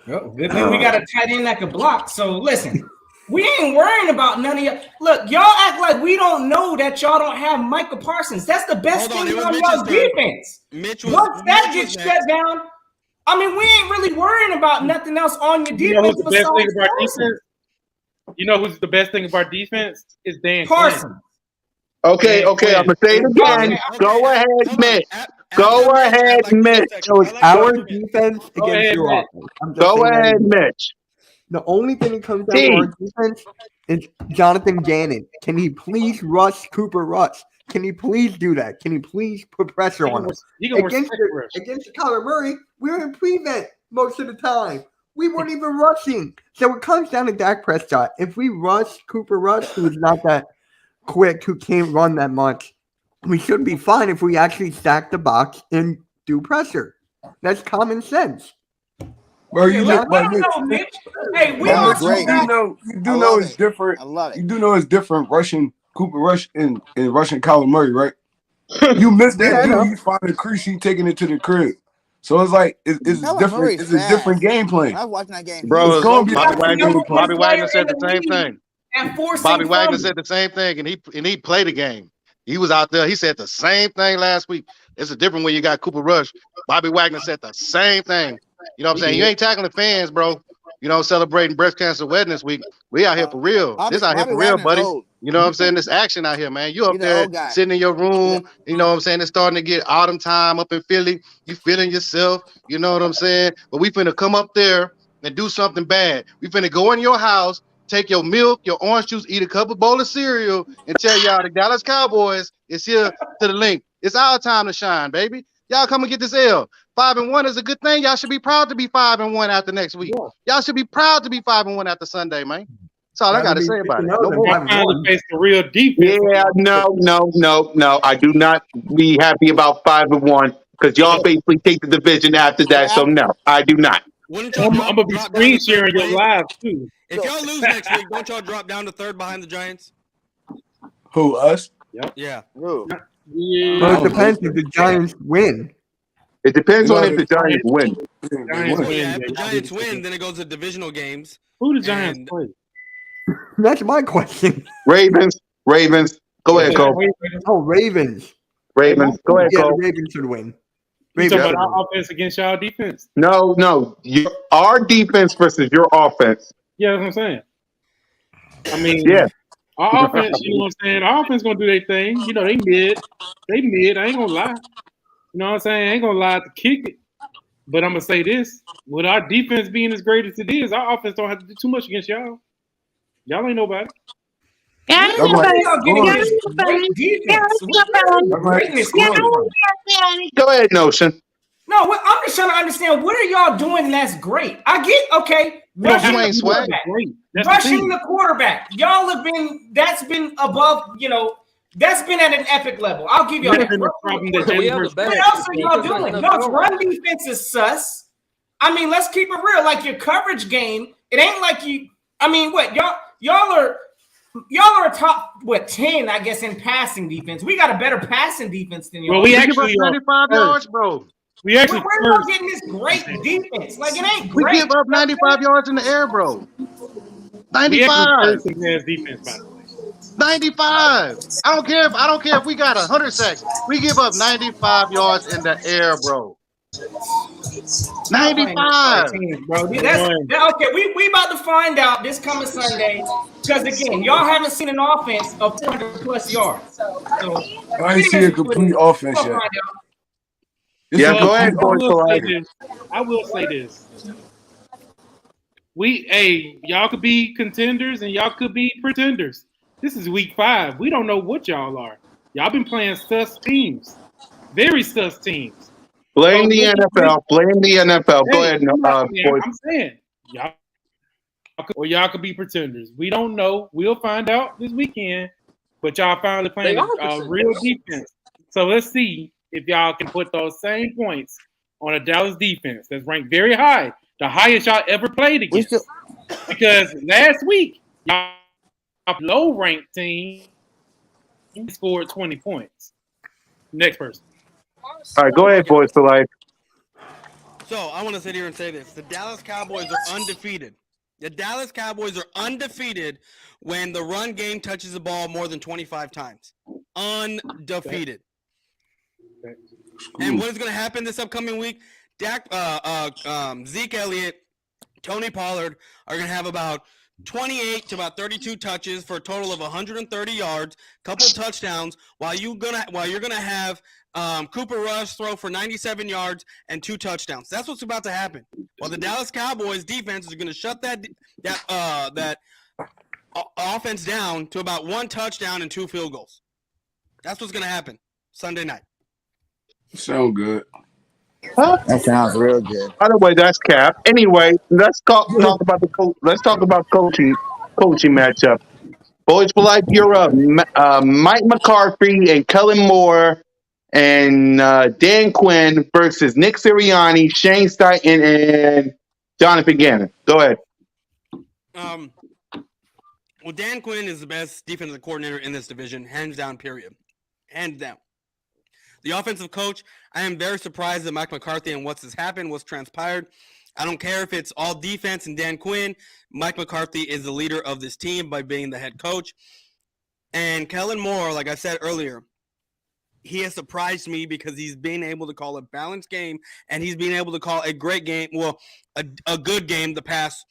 S2: Oh, good thing we got a tight end that could block. So listen, we ain't worrying about none of y'all. Look, y'all act like we don't know that y'all don't have Micah Parsons. That's the best
S3: Hold on,
S2: thing
S3: it was
S2: on
S3: Mitch's
S2: y'all's
S3: turn.
S2: defense.
S3: Mitch
S2: Once that
S3: was
S2: gets
S3: next.
S2: shut down, I mean, we ain't really worrying about nothing else on your
S4: You know who's
S2: defense
S4: the best thing
S2: besides
S4: about
S2: Parsons.
S4: defense? You know who's the best thing about defense? Is Dan
S2: Parsons.
S4: Quinn.
S1: Okay,
S4: Dan
S1: okay, I'm
S4: Quinn.
S1: gonna say it again.
S2: Okay,
S1: Go ahead,
S3: Hold on.
S1: Mitch.
S3: After
S1: Go
S3: Mitch,
S1: ahead,
S3: I'd like to go
S1: Mitch.
S3: second.
S5: So it's
S3: I'd like to
S5: our
S3: go second.
S5: defense
S4: Go
S5: against
S4: ahead,
S5: your
S4: Mitch.
S5: offense. I'm just
S1: Go
S5: saying that
S1: ahead,
S5: again.
S1: Mitch.
S5: The only thing that comes down to our defense is Jonathan Gannon. Can he please rush Cooper Rush? Can he please do that? Can he please put pressure on him? Against Kyler Murray, we were in prevent most of the time. We weren't even rushing. So it comes down to Dak Prescott. If we rush Cooper Rush, who's not that quick, who can't run that much, we should be fine if we actually stack the box and do pressure. That's common sense.
S7: Bro, you
S2: let
S7: know,
S2: him know, Mitch. Hey, we
S6: That was
S2: also
S6: great.
S2: got
S7: you do know it's different.
S6: I love it.
S7: You do know it's different rushing Cooper Rush and rushing Kyler Murray, right? You missed that
S5: Yeah, I know.
S7: dude. He's finding crease. He taking it to the crib. So it's like it's
S6: Kyler
S7: different.
S6: Murray's
S7: It's a different
S6: fast.
S7: game plan.
S6: I was watching that game.
S9: Bro,
S7: It's gonna be a
S9: Bobby
S7: different
S9: Wagner.
S7: game plan.
S9: Bobby Wagner said the same thing.
S2: and forcing
S9: Bobby Wagner
S2: fumbles.
S9: said the same thing, and he played the game. He was out there. He said the same thing last week. It's a different when you got Cooper Rush. Bobby Wagner said the same thing. You know what I'm saying? You ain't tackling the fans, bro. You know, celebrating breast cancer wedding this week. We out here for real. This out here for real,
S6: Wagner's
S9: buddy.
S6: old.
S9: You know what I'm saying? This action out here, man. You up
S6: He's an
S9: there
S6: old guy.
S9: sitting in your room. You know what I'm saying? It's starting to get autumn time up in Philly. You feeling yourself. You know what I'm saying? But we finna come up there and do something bad. We finna go in your house, take your milk, your orange juice, eat a couple bowl of cereal, and tell y'all the Dallas Cowboys is here to the link. It's our time to shine, baby. Y'all come and get this L. 5-1 is a good thing. Y'all should be proud to be 5-1 after next week. Y'all should be proud to be 5-1 after Sunday, man. That's all I got to say about it. No more.
S4: Finally face the real defense.
S1: Yeah, no. I do not be happy about 5-1 because y'all basically take the division after that. So no, I do not.
S3: Wouldn't y'all
S4: I'm gonna be screen sharing your live too.
S3: If y'all lose next week, don't y'all drop down to third behind the Giants?
S7: Who, us?
S4: Yep.
S3: Yeah.
S5: Well, it depends if the Giants win.
S1: It depends on if the Giants win.
S3: Yeah, if the Giants win, then it goes to divisional games.
S4: Who the Giants play?
S5: That's my question.
S1: Ravens. Go ahead, Cole.
S5: Oh, Ravens.
S1: Go ahead,
S5: Yeah,
S1: Cole.
S5: the Ravens should win.
S4: You talking about our offense against y'all defense?
S1: No. Our defense versus your offense.
S4: Yeah, that's what I'm saying. I mean,
S1: Yeah.
S4: our offense, you know what I'm saying? Our offense gonna do their thing. You know, they mid. I ain't gonna lie. You know what I'm saying? I ain't gonna lie to kick it. But I'm gonna say this: with our defense being as great as it is, our offense don't have to do too much against y'all. Y'all ain't nobody.
S2: Y'all getting this great defense. Greatness.
S1: Go ahead, Notion.
S2: No, I'm just trying to understand what are y'all doing that's great. I get okay. Rushing the quarterback. Rushing the quarterback. Y'all have been. That's been above. You know. That's been at an epic level. I'll give y'all that. What else are y'all doing? No, run defense is sus. I mean, let's keep it real. Like your coverage game, it ain't like you. I mean, what y'all are a top 10, I guess, in passing defense. We got a better passing defense than y'all.
S3: Well, we actually 95 yards, bro.
S4: We actually
S2: we're not getting this great defense. Like it ain't great.
S9: We give up 95 yards in the air, bro. 95.
S4: We actually first defense, by the way.
S9: 95. I don't care if we got 100 sacks. We give up 95 yards in the air, bro. 95.
S2: Bro. Okay. We about to find out this coming Sunday because again, y'all haven't seen an offense of 400 plus yards. So
S7: I ain't seen a complete offense yet.
S1: Yeah, go ahead, boys.
S4: I will say this. Y'all could be contenders and y'all could be pretenders. This is week 5. We don't know what y'all are. Y'all been playing sus teams. Very sus teams.
S1: Blame the NFL. Blame the NFL. Go ahead, boys.
S4: I'm saying y'all could be pretenders. We don't know. We'll find out this weekend. But y'all finally playing a real defense. So let's see if y'all can put those same points on a Dallas defense that's ranked very high, the highest y'all ever played against. Because last week, y'all low-ranked team scored 20 points. Next person.
S1: All right, go ahead, boys for life.
S3: So I want to sit here and say this: the Dallas Cowboys are undefeated. The Dallas Cowboys are undefeated when the run game touches the ball more than 25 times. Undefeated. And what is going to happen this upcoming week? Zeke Elliott, Tony Pollard are going to have about 28 to about 32 touches for a total of 130 yards, couple touchdowns, while you're gonna have Cooper Rush throw for 97 yards and 2 touchdowns. That's what's about to happen. While the Dallas Cowboys defense is going to shut that offense down to about 1 touchdown and 2 field goals. That's what's going to happen Sunday night.
S7: Sound good.
S11: That sounds real good.
S1: By the way, that's Cap. Anyway, let's talk about coaching matchup. Boys for life, you're up. Mike McCarthy and Kellen Moore and Dan Quinn versus Nick Sirianni, Shane Steichen, and Jonathan Gannon. Go ahead.
S3: Well, Dan Quinn is the best defensive coordinator in this division, hands down, period. Hands down. The offensive coach, I am very surprised at Mike McCarthy and what's transpired. I don't care if it's all defense and Dan Quinn. Mike McCarthy is the leader of this team by being the head coach. And Kellen Moore, like I said earlier, he has surprised me because he's been able to call a balanced game and he's been able to call a great game, a good game the past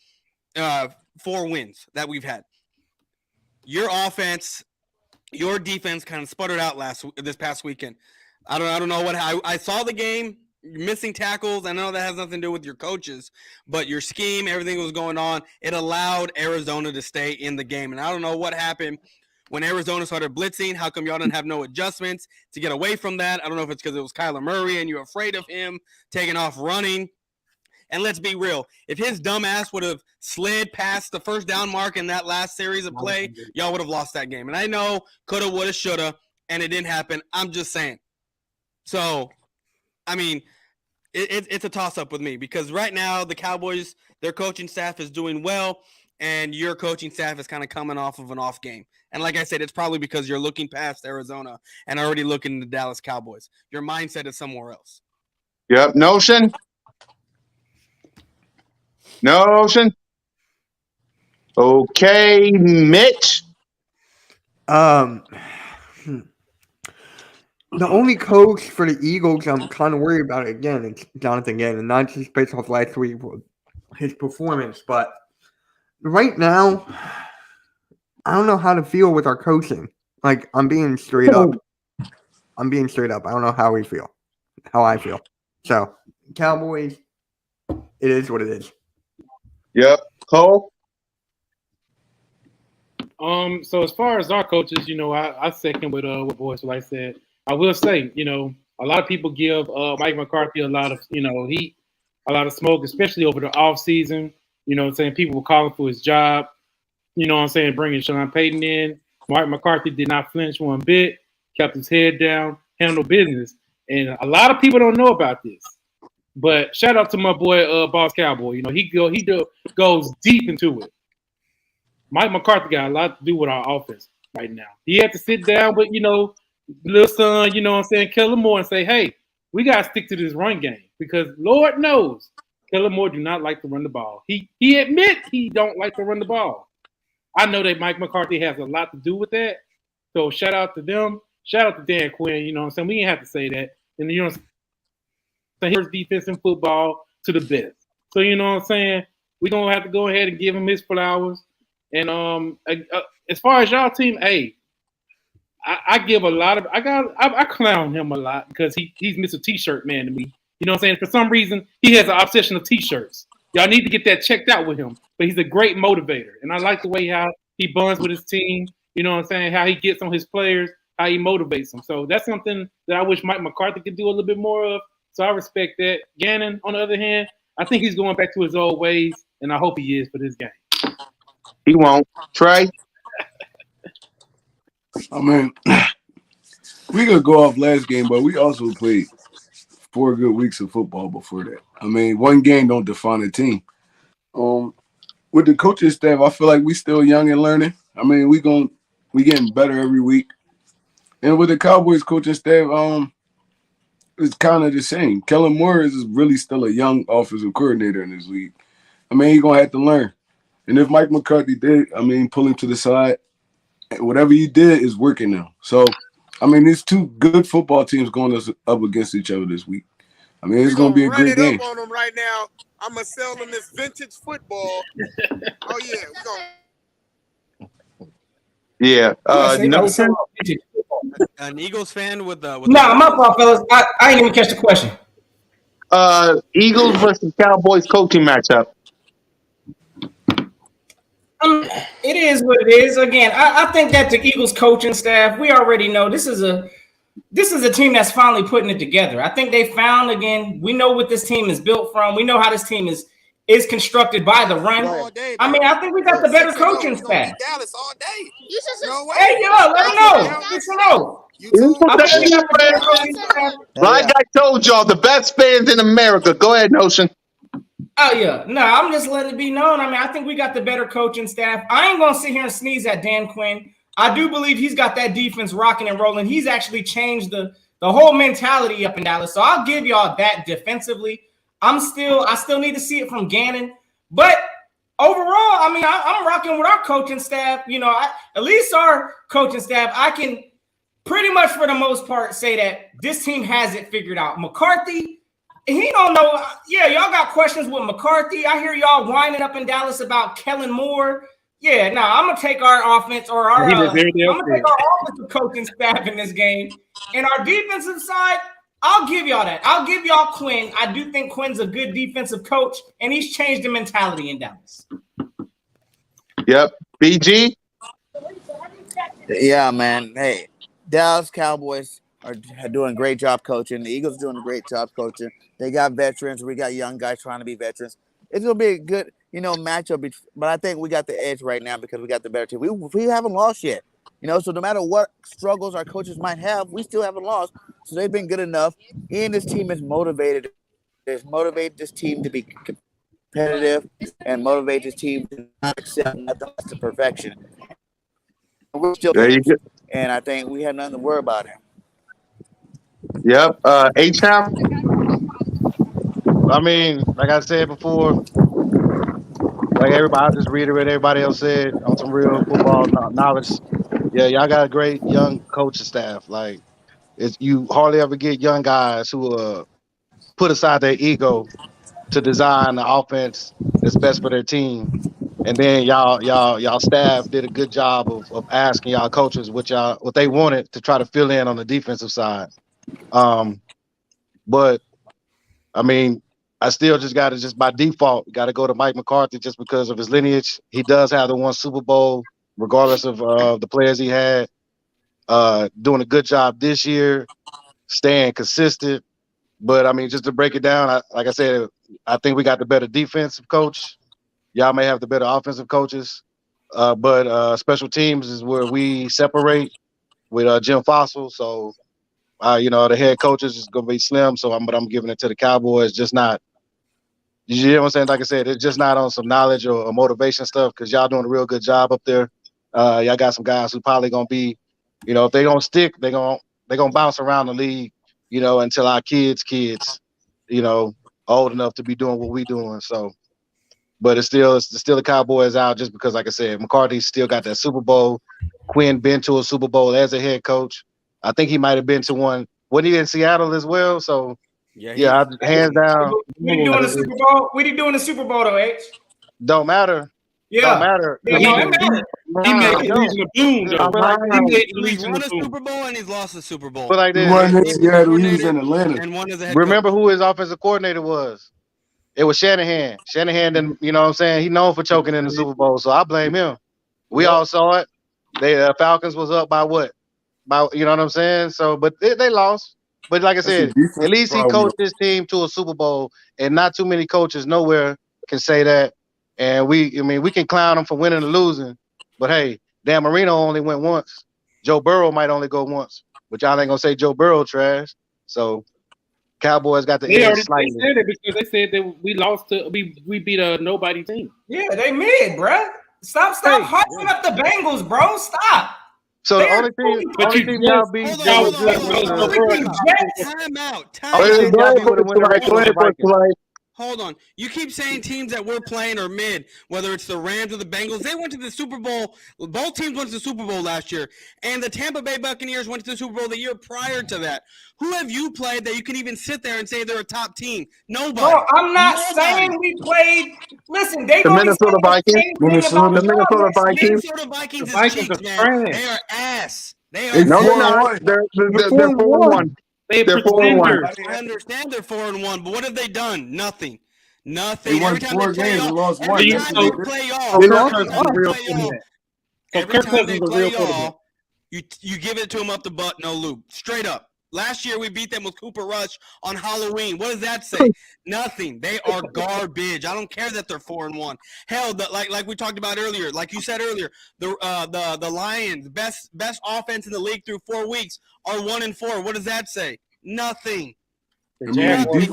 S3: 4 wins that we've had. Your offense, your defense kind of sputtered out this past weekend. I don't know what I saw the game. missing tackles. I know that has nothing to do with your coaches, but your scheme, everything that was going on, it allowed Arizona to stay in the game. And I don't know what happened when Arizona started blitzing. How come y'all didn't have no adjustments to get away from that? I don't know if it's because it was Kyler Murray and you're afraid of him taking off running. And let's be real, if his dumb ass would have slid past the first down mark in that last series of play, y'all would have lost that game. And I know coulda, woulda, shoulda, and it didn't happen. I'm just saying. So, I mean, it's a toss-up with me because right now the Cowboys, their coaching staff is doing well, and your coaching staff is kind of coming off of an off game. And like I said, it's probably because you're looking past Arizona and already looking at the Dallas Cowboys. Your mindset is somewhere else.
S1: Yep. Notion? Okay, Mitch?
S5: The only coach for the Eagles I'm kind of worried about again is Jonathan Gannon, not just based off last week, his performance, but right now, I don't know how to feel with our coaching. Like, I'm being straight up. I don't know how I feel. So, Cowboys, it is what it is.
S1: Yep. Cole?
S4: So as far as our coaches, I second what Boys like said. I will say, a lot of people give Mike McCarthy a lot of, heat, a lot of smoke, especially over the offseason. You know what I'm saying? People were calling for his job. You know what I'm saying? Bringing Sean Payton in. Mike McCarthy did not flinch one bit, kept his head down, handled business. And a lot of people don't know about this. But shout out to my boy, Boss Cowboy. He goes deep into it. Mike McCarthy got a lot to do with our offense right now. He had to sit down with, little son, Kellen Moore, and say, hey, we got to stick to this run game because Lord knows Kellen Moore do not like to run the ball. He admit he don't like to run the ball. I know that Mike McCarthy has a lot to do with that. So shout out to them. Shout out to Dan Quinn. You know what I'm saying? We ain't have to say that. And you know what I'm saying? Here's defense in football to the best. So you know what I'm saying? We're going to have to go ahead and give him his flowers. And as far as y'all team, hey, I give a lot of I clown him a lot because he's Mr. T-shirt man to me. You know what I'm saying? For some reason, he has an obsession of T-shirts. Y'all need to get that checked out with him. But he's a great motivator, and I like the way how he bonds with his team. You know what I'm saying? How he gets on his players, how he motivates them. So that's something that I wish Mike McCarthy could do a little bit more of. So I respect that. Gannon, on the other hand, I think he's going back to his old ways, and I hope he is for this game.
S1: He won't. Trey?
S7: I mean, we could go off last game, but we also played 4 good weeks of football before that. I mean, one game don't define a team. With the coaching staff, I feel like we still young and learning. I mean, we getting better every week. And with the Cowboys coaching staff, it's kind of the same. Kellen Moore is really still a young offensive coordinator in this league. I mean, he's gonna have to learn. And if Mike McCarthy did, pull him to the side, whatever he did is working now. So, these two good football teams going up against each other this week. It's going to be a great game.
S8: Run it up on them right now. I'm going to sell them this vintage football. Oh, yeah.
S1: Yeah. Notion?
S3: An Eagles fan with
S2: No, my fault, fellas. I didn't even catch the question.
S1: Eagles versus Cowboys coaching matchup.
S2: It is what it is. Again, I think that the Eagles coaching staff, we already know this is a team that's finally putting it together. I think they found, again, we know what this team is built from. We know how this team is constructed by the run. I think we got the better coaching staff.
S8: Dallas all day.
S2: Hey, yo, let them know. Listen, no.
S1: Like I told y'all, the best fans in America. Go ahead, Notion.
S2: Oh, yeah. No, I'm just letting it be known. I think we got the better coaching staff. I ain't going to sit here and sneeze at Dan Quinn. I do believe he's got that defense rocking and rolling. He's actually changed the whole mentality up in Dallas. So I'll give y'all that defensively. I still need to see it from Gannon. But overall, I'm rocking with our coaching staff. At least our coaching staff, I can pretty much for the most part say that this team has it figured out. McCarthy, he don't know. Yeah, y'all got questions with McCarthy. I hear y'all whining up in Dallas about Kellen Moore. Yeah, I'm gonna take our offense or I'm gonna take our offensive coaching staff in this game, and our defensive side. I'll give y'all that. I'll give y'all Quinn. I do think Quinn's a good defensive coach, and he's changed the mentality in Dallas.
S1: Yep. BG?
S6: Yeah, man. Hey, Dallas Cowboys are doing a great job coaching. The Eagles are doing a great job coaching. They got veterans. We got young guys trying to be veterans. It's going to be a good, matchup. But I think we got the edge right now because we got the better team. We haven't lost yet. So no matter what struggles our coaches might have, we still haven't lost. So they've been good enough. And this team is motivated. It's motivated this team to be competitive and motivate this team to not accept nothing less than perfection. We're still
S1: There you go.
S6: and I think we have nothing to worry about him.
S1: Yep. H-Town?
S9: I mean, like I said before, like everybody, I'll just reiterate everybody else said on some real football knowledge. Yeah, y'all got a great young coaching staff. Like, you hardly ever get young guys who put aside their ego to design the offense that's best for their team. And then y'all staff did a good job of asking y'all coaches what they wanted to try to fill in on the defensive side. But I mean, I still just by default got to go to Mike McCarthy just because of his lineage. He does have the one Super Bowl, regardless of the players he had. Doing a good job this year, staying consistent. But I mean, just to break it down, like I said, I think we got the better defensive coach. Y'all may have the better offensive coaches. But special teams is where we separate with Jim Fossil. So, the head coaches is going to be slim. So I'm giving it to the Cowboys. Just not, you know what I'm saying? Like I said, it's just not on some knowledge or motivation stuff because y'all doing a real good job up there. Y'all got some guys who probably going to be, if they going to stick, they're going to bounce around the league, until our kids, old enough to be doing what we doing. So, but it's still the Cowboys out just because, like I said, McCarthy still got that Super Bowl. Quinn been to a Super Bowl as a head coach. I think he might have been to one. Wasn't he in Seattle as well? So yeah, hands down.
S2: What he doing the Super Bowl? What he doing the Super Bowl though, H?
S9: Don't matter.
S2: Yeah.
S9: Don't matter.
S2: Yeah, it matters.
S4: He made the Legion of Boom, though.
S3: He's won a Super Bowl and he's lost a Super Bowl.
S9: But like
S7: He
S9: this,
S7: wasn't in Seattle. He was in Atlanta.
S3: And one as a head
S9: remember
S3: coach.
S9: who his offensive coordinator was? It was Shanahan. Shanahan didn't, you know what I'm saying? He known for choking in the Super Bowl, so I blame him. We all saw it. The Falcons was up by what? You know what I'm saying? So, but they lost. But like I said, at least he coached his team to a Super Bowl, and not too many coaches nowhere can say that. And we can clown him for winning or losing, but hey, Dan Marino only went once. Joe Burrow might only go once, but y'all ain't gonna say Joe Burrow trash. So Cowboys got the edge slightly.
S4: They said it because they said that we lost to we beat a nobody team.
S2: Yeah, they mid, bro. Stop hyping up the Bengals, bro. Stop.
S9: So the only team y'all beat
S3: Hold on. You keep saying teams that we're playing are mid, whether it's the Rams or the Bengals. They went to the Super Bowl. Both teams went to the Super Bowl last year. And the Tampa Bay Buccaneers went to the Super Bowl the year prior to that. Who have you played that you can even sit there and say they're a top team? Nobody.
S2: Bro, I'm not saying we played. Listen, they
S1: the Minnesota Vikings.
S3: The Minnesota Vikings is cheeks, man. They are ass. They are
S1: no, they're not. They're 4-1. They're 4-1.
S3: I understand they're 4-1, but what have they done? Nothing.
S7: They won 4 games and lost 1.
S3: Every time they play y'all, you give it to them up the butt, no loop. Straight up. Last year we beat them with Cooper Rush on Halloween. What does that say? Nothing. They are garbage. I don't care that they're 4-1. Hell, like we talked about earlier, like you said earlier, the Lions, best offense in the league through 4 weeks, are 1-4. What does that say? Nothing.
S4: The Jaguars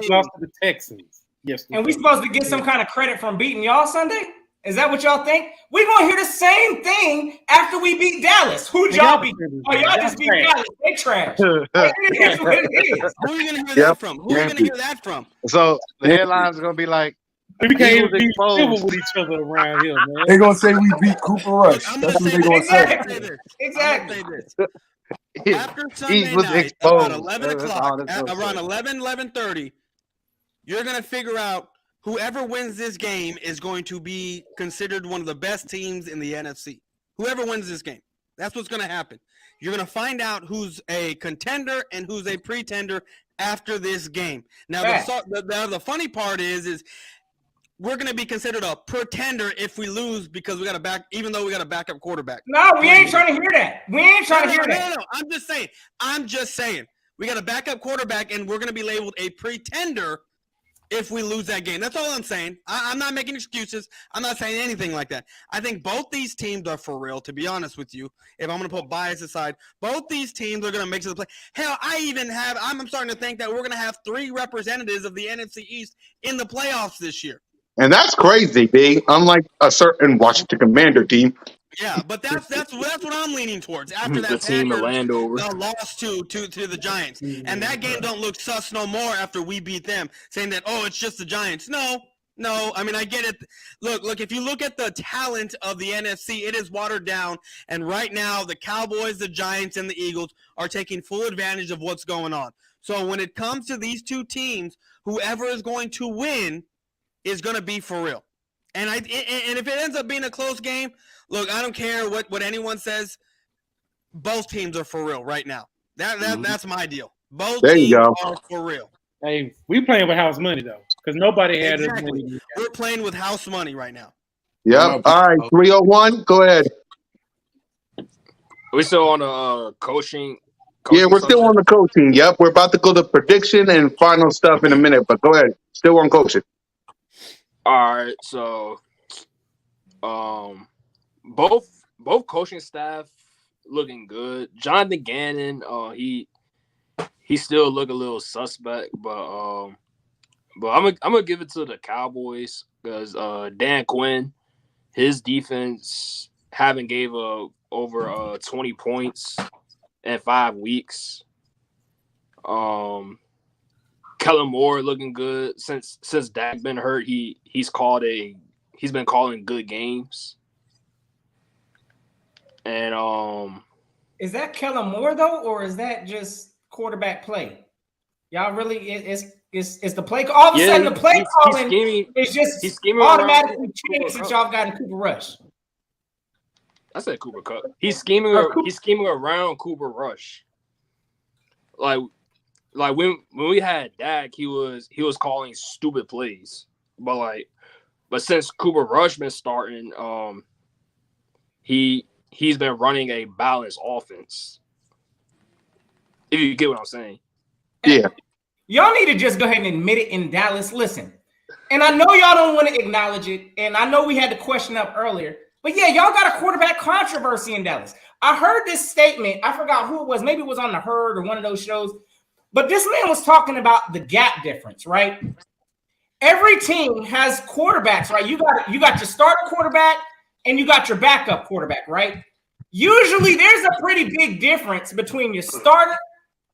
S4: lost to the Texans. Yes.
S2: And we supposed to get some kind of credit from beating y'all Sunday? Is that what y'all think? We're going to hear the same thing after we beat Dallas. Who'd y'all beat? Oh, y'all just beat Dallas. They trash. It is what it is.
S3: Who are you going to hear that from? Who are you going to hear that from?
S9: So the headlines are going to be like,
S4: we can't even be civil with each other around here, man.
S7: They're going to say we beat Cooper Rush. That's what they're going to say.
S2: Exactly.
S3: After Sunday night, about 11 o'clock, around 11:30, you're going to figure out whoever wins this game is going to be considered one of the best teams in the NFC. Whoever wins this game. That's what's going to happen. You're going to find out who's a contender and who's a pretender after this game. Now, the funny part is we're going to be considered a pretender if we lose because we got even though we got a backup quarterback.
S2: No, we ain't trying to hear that. We ain't trying to hear that.
S3: No. I'm just saying. We got a backup quarterback, and we're going to be labeled a pretender if we lose that game. That's all I'm saying. I'm not making excuses. I'm not saying anything like that. I think both these teams are for real, to be honest with you. If I'm going to put bias aside, both these teams are going to make it to the play. Hell, I'm starting to think that we're going to have 3 representatives of the NFC East in the playoffs this year.
S1: And that's crazy, B. Unlike a certain Washington Commander team.
S3: Yeah, but that's what I'm leaning towards. After that
S10: the team of Landover
S3: lost to the Giants, and that game don't look sus no more after we beat them. Saying that it's just the Giants. No. I mean I get it. Look. If you look at the talent of the NFC, it is watered down. And right now, the Cowboys, the Giants, and the Eagles are taking full advantage of what's going on. So when it comes to these 2 teams, whoever is going to win is going to be for real. And if it ends up being a close game, look, I don't care what anyone says. Both teams are for real right now. That's my deal. Both teams are for real.
S4: Hey, we playing with house money though, because nobody had us money.
S3: We're playing with house money right now.
S1: Yep. All right, 301. Go ahead.
S10: We still on the coaching.
S1: Yeah, we're still on the coaching. Yep, we're about to go to prediction and final stuff in a minute. But go ahead. Still on coaching.
S10: All right, so both coaching staff looking good. Jonathan Gannon, he still look a little suspect, but I'm gonna give it to the Cowboys because Dan Quinn, his defense haven't gave over 20 points in 5 weeks. Kellen Moore looking good since Dak been hurt. He's been calling good games. And
S2: is that Kellen Moore though, or is that just quarterback play? Y'all really it's the play. All of a sudden, the play calling is just automatically changed since y'all got in Cooper Rush.
S10: I said Cooper Kupp. He's scheming around Cooper Rush. Like when we had Dak, he was calling stupid plays. But since Cooper Rush been starting, he's been running a balanced offense. If you get what I'm saying.
S1: Yeah.
S2: Y'all need to just go ahead and admit it in Dallas. Listen, and I know y'all don't want to acknowledge it, and I know we had the question up earlier, but yeah, y'all got a quarterback controversy in Dallas. I heard this statement. I forgot who it was. Maybe it was on The Herd or one of those shows. But this man was talking about the gap difference, right? Every team has quarterbacks, right? You got your starter quarterback and you got your backup quarterback, right? Usually there's a pretty big difference between your starter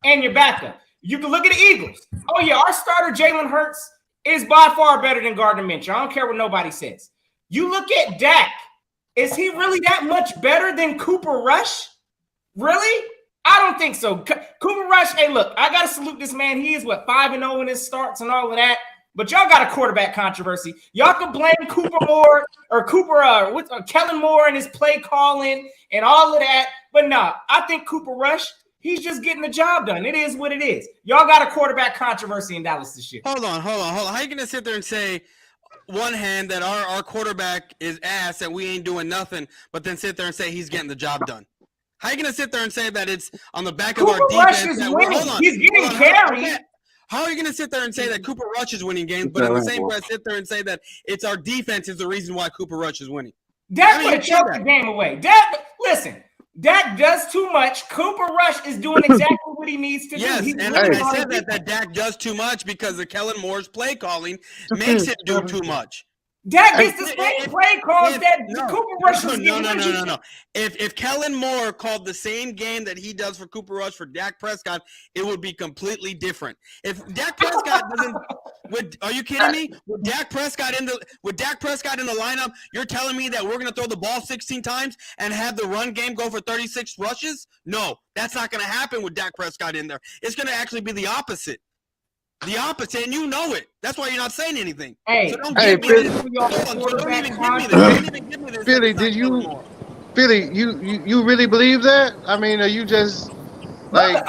S2: and your backup. You can look at the Eagles. Oh, yeah, our starter, Jalen Hurts, is by far better than Gardner Minshew. I don't care what nobody says. You look at Dak. Is he really that much better than Cooper Rush? Really? I don't think so. Cooper Rush, hey, look, I got to salute this man. He is, 5-0 in his starts and all of that. But y'all got a quarterback controversy. Y'all can blame Cooper Moore or Kellen Moore and his play calling and all of that. But nah, I think Cooper Rush, he's just getting the job done. It is what it is. Y'all got a quarterback controversy in Dallas this year.
S3: Hold on. How are you going to sit there and say one hand that our quarterback is ass and we ain't doing nothing, but then sit there and say he's getting the job done? How are you going to sit there and say that it's on the back of our defense?
S2: Rush is winning. He's getting carried.
S3: How are you going to sit there and say that Cooper Rush is winning games, but in the same breath sit there and say that it's our defense is the reason why Cooper Rush is winning?
S2: Dak would have choked the game away. Dak does too much. Cooper Rush is doing exactly what he needs to do.
S3: Yes, and I said that Dak does too much because of Kellen Moore's play calling makes it do too much.
S2: Dak gets the same play calls that Cooper Rush was getting.
S3: No. If Kellen Moore called the same game that he does for Cooper Rush for Dak Prescott, it would be completely different. If Dak Prescott doesn't, are you kidding me? With Dak Prescott in the lineup, you're telling me that we're going to throw the ball 16 times and have the run game go for 36 rushes? No, that's not going to happen with Dak Prescott in there. It's going to actually be the opposite. The opposite, and you know it. That's why you're not saying anything.
S2: Hey,
S3: so don't even give me this.
S1: Billy, did you?
S9: Philly, you really believe that? I mean, are you just like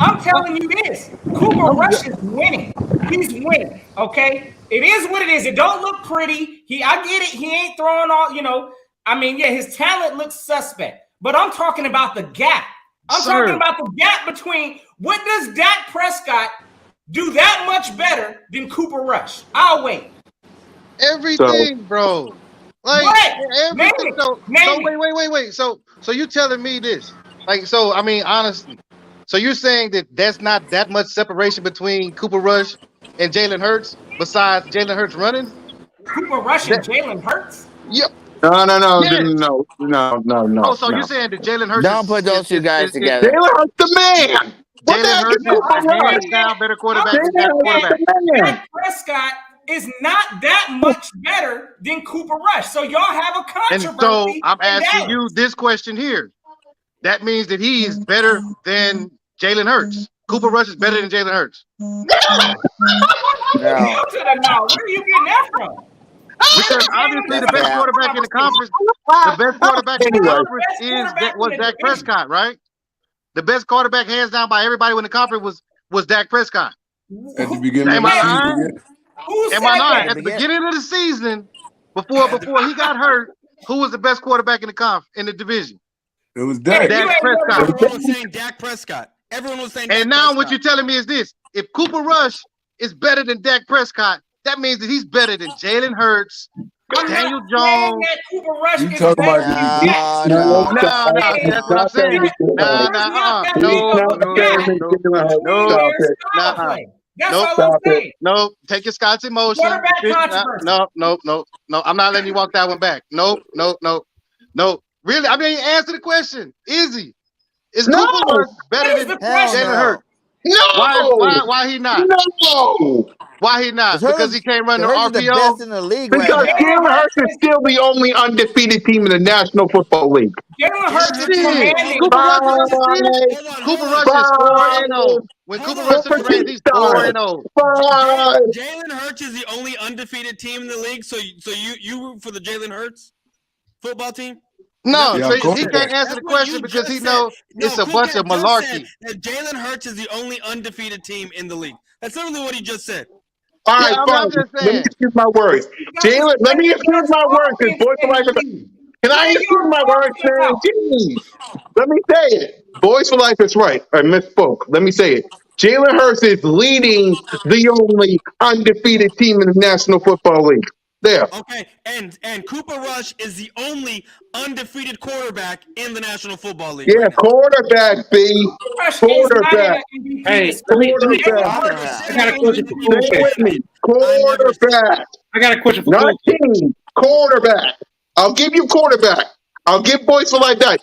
S2: I'm telling you this. Cooper Rush is winning. He's winning. Okay, it is what it is. It don't look pretty. I get it. He ain't throwing all. I mean, yeah, his talent looks suspect. But I'm talking about the gap. I'm talking about the gap between what does Dak Prescott do that much better than Cooper Rush? I'll wait.
S9: Everything, bro. Like everything. Wait. So you telling me this? Like, so I mean, honestly. So you're saying that there's not that much separation between Cooper Rush and Jalen Hurts besides Jalen Hurts running?
S2: Cooper Rush and Jalen Hurts?
S9: Yep.
S1: No.
S9: Oh, so you're saying that Jalen Hurts?
S6: Don't put those two guys together.
S1: Jalen Hurts the man.
S9: Jalen Hurts is hands down better quarterback than Dak quarterback.
S2: Dak Prescott is not that much better than Cooper Rush. So y'all have a controversy.
S9: And so I'm asking you this question here. That means that he is better than Jalen Hurts. Cooper Rush is better than Jalen Hurts.
S2: No. Where are you getting that from?
S9: Because obviously the best quarterback in the conference, was Dak Prescott, right? The best quarterback, hands down by everybody in the conference, was Dak Prescott.
S7: At the beginning of the season.
S9: Am I lying? At the beginning of the season, before he got hurt, who was the best quarterback in the division?
S7: It was Dak.
S9: Dak Prescott.
S3: Everyone was saying Dak Prescott. Everyone was saying.
S9: And now what you're telling me is this: if Cooper Rush is better than Dak Prescott, that means that he's better than Jalen Hurts, Daniel Jones.
S2: Cooper Rush
S7: you talking about?
S9: No, that's what I'm saying. No, take your Scott's emotion. No. I'm not letting you walk that one back. No. Really? I mean, answer the question. Izzy, is Cooper Rush better than Jalen Hurts?
S1: No.
S9: Why he not?
S1: No.
S9: Why he not? Because he can't run the RPO.
S6: The best in the league
S1: because Jalen Hurts is still the only undefeated team in the National Football League.
S2: Jalen Hurts is commanding.
S9: Cooper Rush is 4-0. When Cooper Rush is ranked, he's 4-0.
S3: Jalen Hurts is the only undefeated team in the league. So you root for the Jalen Hurts football team?
S9: No, so he can't answer the question because he knows it's a bunch of malarkey.
S3: Jalen Hurts is the only undefeated team in the league. That's literally what he just said.
S1: All right, fine. Let me excuse my words. Jalen, let me excuse my words. Can I excuse my words, man? Jeez. Let me say it. Boys for Life is right. I misspoke. Let me say it. Jalen Hurts is leading the only undefeated team in the National Football League. There.
S3: Okay, and Cooper Rush is the only undefeated quarterback in the National Football League.
S1: Yeah, quarterback, B. Quarterback.
S4: Hey, I got a question for Cool Cat.
S1: Quarterback.
S4: I got a question for
S1: Not team. Quarterback. I'll give you quarterback. I'll give Boys for Life that.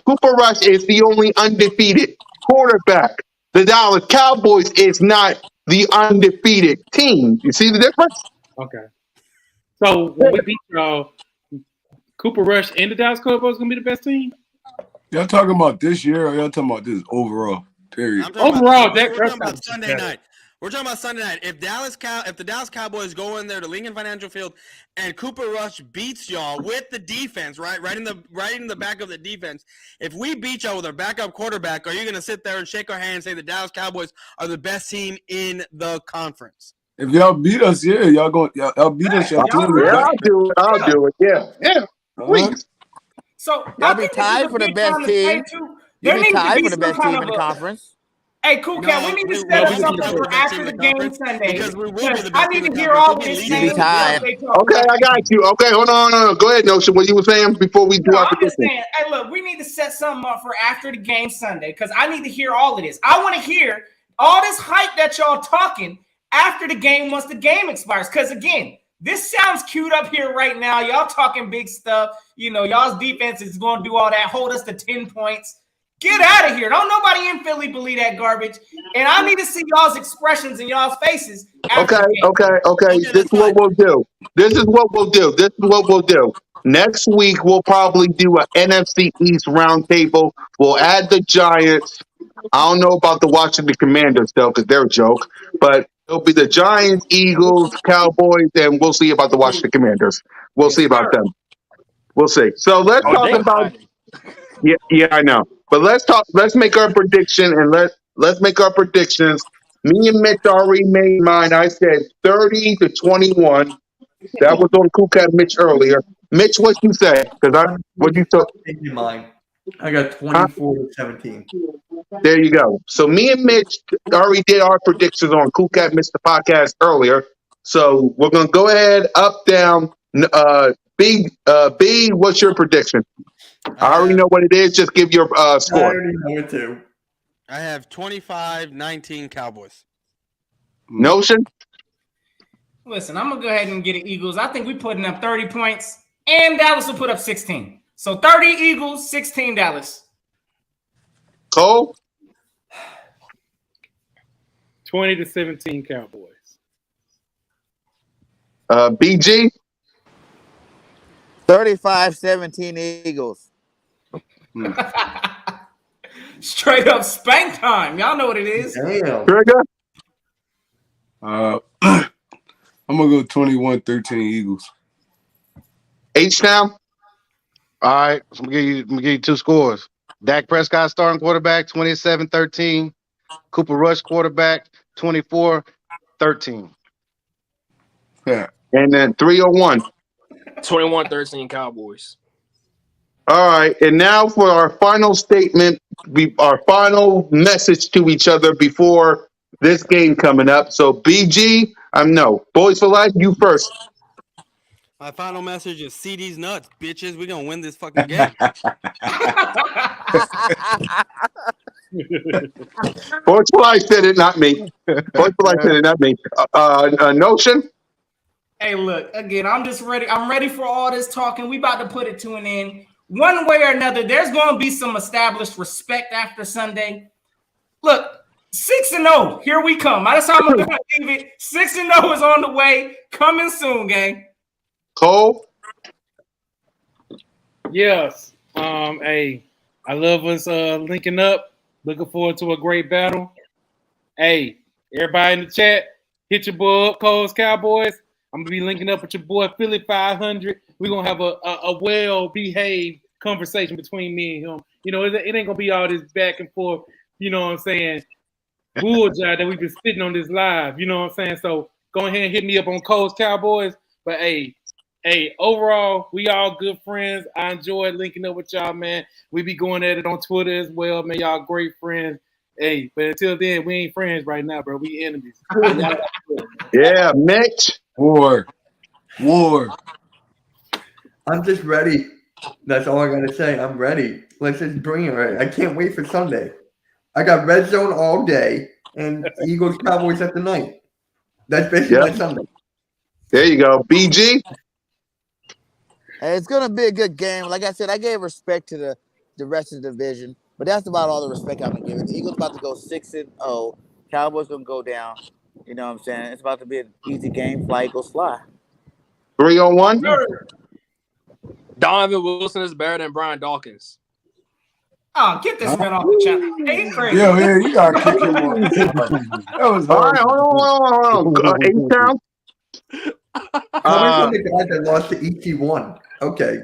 S1: Cooper Rush is the only undefeated quarterback. The Dallas Cowboys is not the undefeated team. You see the difference?
S4: Okay. So when we beat y'all, Cooper Rush and the Dallas Cowboys gonna be the best team?
S7: Y'all talking about this year or y'all talking about this overall? Period.
S4: Overall,
S3: we're talking about Sunday night. We're talking about Sunday night. If the Dallas Cowboys go in there to Lincoln Financial Field and Cooper Rush beats y'all with the defense, right in the back of the defense. If we beat y'all with our backup quarterback, are you gonna sit there and shake our hand and say the Dallas Cowboys are the best team in the conference?
S7: If y'all beat us, yeah, y'all beat us.
S1: I'll do it. Yeah. Please.
S2: So
S6: y'all be tied for the best team. You'll be tied for the best team in the conference.
S2: Hey, Cool Cat, we need to set up something for after the game Sunday. Because we will be the best. I need to hear all this.
S6: You'll be tied.
S1: Okay, I got you. Okay, hold on. Go ahead, Notion. What you were saying before we do our
S2: prediction? I'm just saying, hey, look, we need to set something up for after the game Sunday because I need to hear all of this. I want to hear all this hype that y'all talking after the game once the game expires. Because, again, this sounds cute up here right now. Y'all talking big stuff. You know, y'all's defense is going to do all that, hold us to 10 points. Get out of here. Don't nobody in Philly believe that garbage. And I need to see y'all's expressions in y'all's faces.
S1: Okay. This is what we'll do. Next week, we'll probably do an NFC East roundtable. We'll add the Giants. I don't know about the Washington Commanders, though, because they're a joke. But it'll be the Giants, Eagles, Cowboys, and we'll see about the Washington Commanders. We'll see about them. We'll see. So let's talk about. Yeah, I know. But let's talk. Let's make our prediction and let's make our predictions. Me and Mitch already made mine. I said 30-21. That was on Kukat Mitch earlier. Mitch, what you say? Because what you took?
S5: Mine. I got 24-17.
S1: There you go. So me and Mitch already did our predictions on Kukat Mitch the podcast earlier. So we're gonna go ahead up down. B, what's your prediction? I already know what it is. Just give your score.
S5: I already know it too.
S3: I have 25-19 Cowboys.
S1: Notion?
S2: Listen, I'm gonna go ahead and get the Eagles. I think we're putting up 30 points, and Dallas will put up 16. So 30 Eagles, 16 Dallas.
S1: Cole?
S4: 20-17 Cowboys.
S1: BG?
S6: 35-17 Eagles.
S2: Straight up spank time. Y'all know what it is.
S5: Damn.
S1: Trigger?
S7: I'm gonna go 21-13 Eagles.
S1: H-Town?
S9: All right, so I'm gonna give you two scores. Dak Prescott starting quarterback, 27-13. Cooper Rush quarterback, 24-13.
S7: Yeah.
S1: And then 301.
S10: 21-13 Cowboys.
S1: All right, and now for our final statement, our final message to each other before this game coming up. So BG, Boys for Life, you first.
S3: My final message is see these nuts, bitches. We're going to win this fucking game.
S1: Boys for Life said it, not me. Boys for Life said it, not me. Notion?
S2: Hey, look, again, I'm just ready. I'm ready for all this talking. We about to put it to an end. One way or another, there's going to be some established respect after Sunday. Look, 6-0, here we come. That's how I'm going to leave it. 6-0 is on the way. Coming soon, gang.
S1: Cole?
S4: Yes. Hey, I love us linking up. Looking forward to a great battle. Hey, everybody in the chat, hit your boy up, Cole's Cowboys. I'm gonna be linking up with your boy Philly 500. We're gonna have a well-behaved conversation between me and him. You know, it ain't gonna be all this back and forth, you know what I'm saying, bullshit that we've been spitting on this live, you know what I'm saying? So go ahead and hit me up on Cole's Cowboys. But hey, overall, we all good friends. I enjoyed linking up with y'all, man. We be going at it on Twitter as well, man. Y'all great friends. Hey, but until then, we ain't friends right now, bro. We enemies.
S1: Yeah, Mitch.
S7: War.
S5: I'm just ready. That's all I gotta say. I'm ready. Let's just bring it. Right. I can't wait for Sunday. I got red zone all day and Eagles Cowboys at the night. That's basically my Sunday.
S1: There you go. BG?
S6: Hey, it's gonna be a good game. Like I said, I gave respect to the rest of the division, but that's about all the respect I'm gonna give it. The Eagles about to go 6-0. Cowboys gonna go down. You know what I'm saying? It's about to be an easy game. Fly, Eagles, fly.
S1: 301?
S10: Donovan Wilson is better than Brian Dawkins.
S2: Oh, get this man off the channel. Hey, he's crazy.
S7: Yeah, man, you gotta kick him off. That was
S1: all right. Hold on. H-Town?
S5: How the guy that lost to ET1? Okay.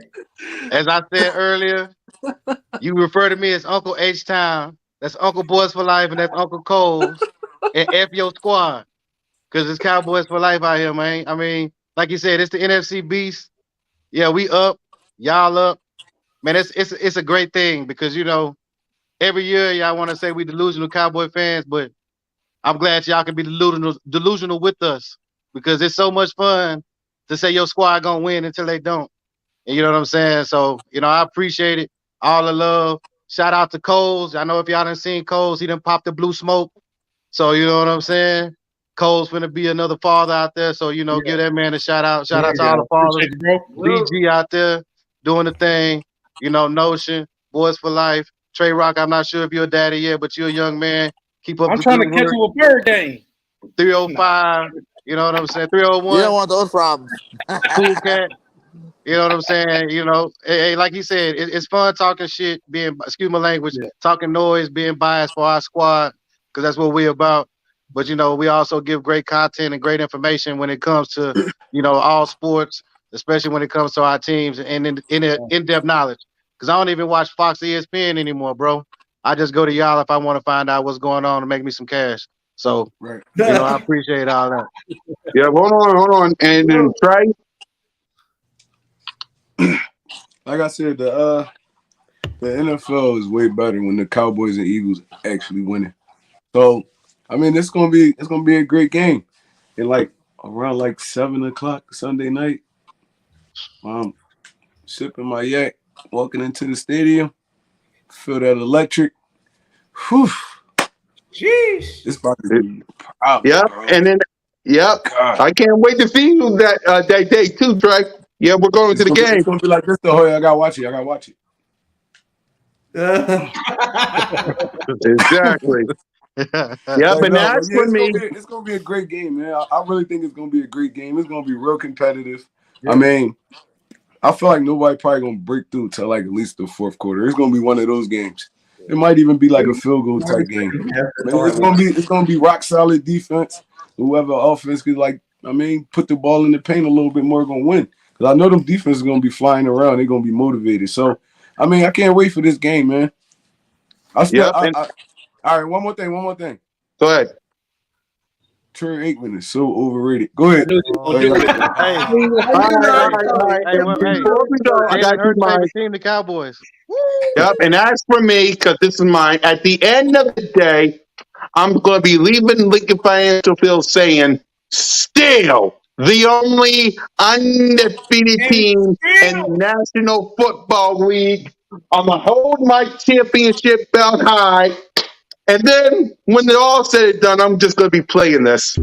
S9: As I said earlier, you refer to me as Uncle H-Town. That's Uncle Boys for Life, and that's Uncle Coles. And F your squad. Because it's Cowboys for Life out here, man. I mean, like you said, it's the NFC Beast. Yeah, we up. Y'all up. Man, it's a great thing because, you know, every year y'all want to say we delusional Cowboy fans, but I'm glad y'all can be delusional with us because it's so much fun to say your squad gonna win until they don't. And you know what I'm saying? So, you know, I appreciate it. All the love. Shout out to Coles. I know if y'all done seen Coles, he done popped the blue smoke. So, you know what I'm saying? Cole's finna be another father out there. So, you know, give that man a shout out. Shout out to all the fathers. BG out there doing the thing. You know, Notion, Boys for Life. Trey Rock, I'm not sure if you're a daddy yet, but you're a young man. Keep up
S4: I'm
S12: the
S4: trying
S1: good
S4: to catch
S1: work.
S4: you a bird game.
S1: 305. You know what I'm saying? 301.
S6: You don't want those problems.
S1: Cool cat. You know what I'm saying? You know, hey, like he said, it's fun talking shit, being, excuse my language, talking noise, being biased for our squad, because that's what we're about. But, you know, we also give great content and great information when it comes to, you know, all sports,
S9: especially when it comes to our teams and in-depth knowledge. Because I don't even watch Fox ESPN anymore, bro. I just go to y'all if I want to find out what's going on and make me some cash. So, I appreciate all that.
S1: Yeah, hold on. And then Trey?
S7: Like I said, the NFL is way better when the Cowboys and Eagles actually winning. So, I mean, it's gonna be a great game. And like around like 7:00 Sunday night, sipping my yak, walking into the stadium, feel that electric. Whew.
S2: Jeez.
S7: It's about to be problem,
S1: Yep,
S7: bro.
S1: and then God. I can't wait to see you that day too, Trey. Yeah, we're going to the game.
S7: It's gonna be like this the whole. I gotta watch it.
S1: Exactly. Yep, and that's for me.
S7: It's gonna be a great game, man. I really think it's gonna be a great game. It's gonna be real competitive. Yeah. I mean, I feel like nobody probably gonna break through till like at least the fourth quarter. It's gonna be one of those games. It might even be like a field goal type game. It's gonna be rock solid defense. Whoever offense could put the ball in the paint a little bit more gonna win. Because I know them defenses are gonna be flying around. They're gonna be motivated. So I mean, I can't wait for this game, man. All right, one more thing.
S1: Go ahead.
S7: Troy Aikman is so overrated. Go ahead.
S9: I
S1: got your mind.
S9: Team the Cowboys.
S1: Yep, and as for me, because this is mine, at the end of the day, I'm going to be leaving Lincoln Financial Field saying, still the only undefeated team in the National Football League. I'm going to hold my championship belt high. And then when it's all said and done, I'm just going to be playing this.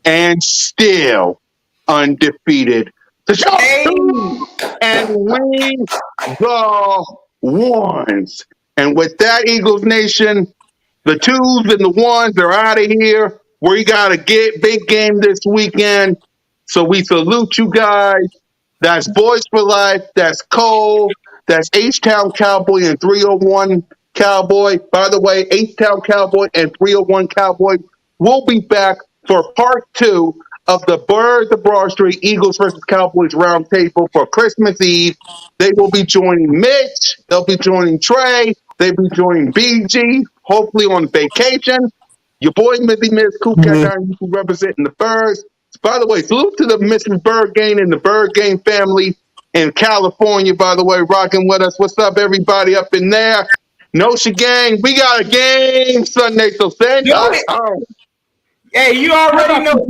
S1: And still undefeated. And we the ones. And with that, Eagles Nation, the twos and the ones are out of here. We got a big game this weekend. So we salute you guys. That's Boys for Life. That's Cole. That's H-Town Cowboy and 301 Cowboy. By the way, H-Town Cowboy and 301 Cowboy will be back for part 2 of the Broad Street Eagles versus Cowboys Roundtable for Christmas Eve. They will be joining Mitch. They'll be joining Trey. They'll be joining BG, hopefully on vacation. Your boy, Miss Cool Cat Down, you can represent in the Birds. By the way, salute to the Mrs. Bird Gang and the Bird Gang family in California, by the way, rocking with us. What's up, everybody up in there? Notion Gang, we got a game Sunday, so send us home.
S2: Hey, you already know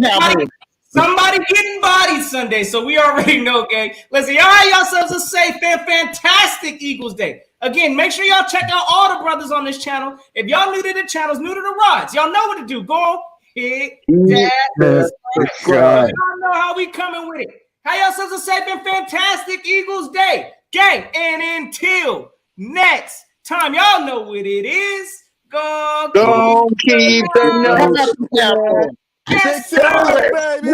S2: somebody getting bodied Sunday, so we already know, gang. Listen, y'all have yourselves a safe and fantastic Eagles Day. Again, make sure y'all check out all the brothers on this channel. If y'all new to the channels, new to the rides, y'all know what to do. Go hit that subscribe. Y'all know how we coming with it. Have yourselves a safe and fantastic Eagles Day, gang. And until next time, y'all know what it is. Go
S1: keep the nose.
S2: Yes, sir, baby.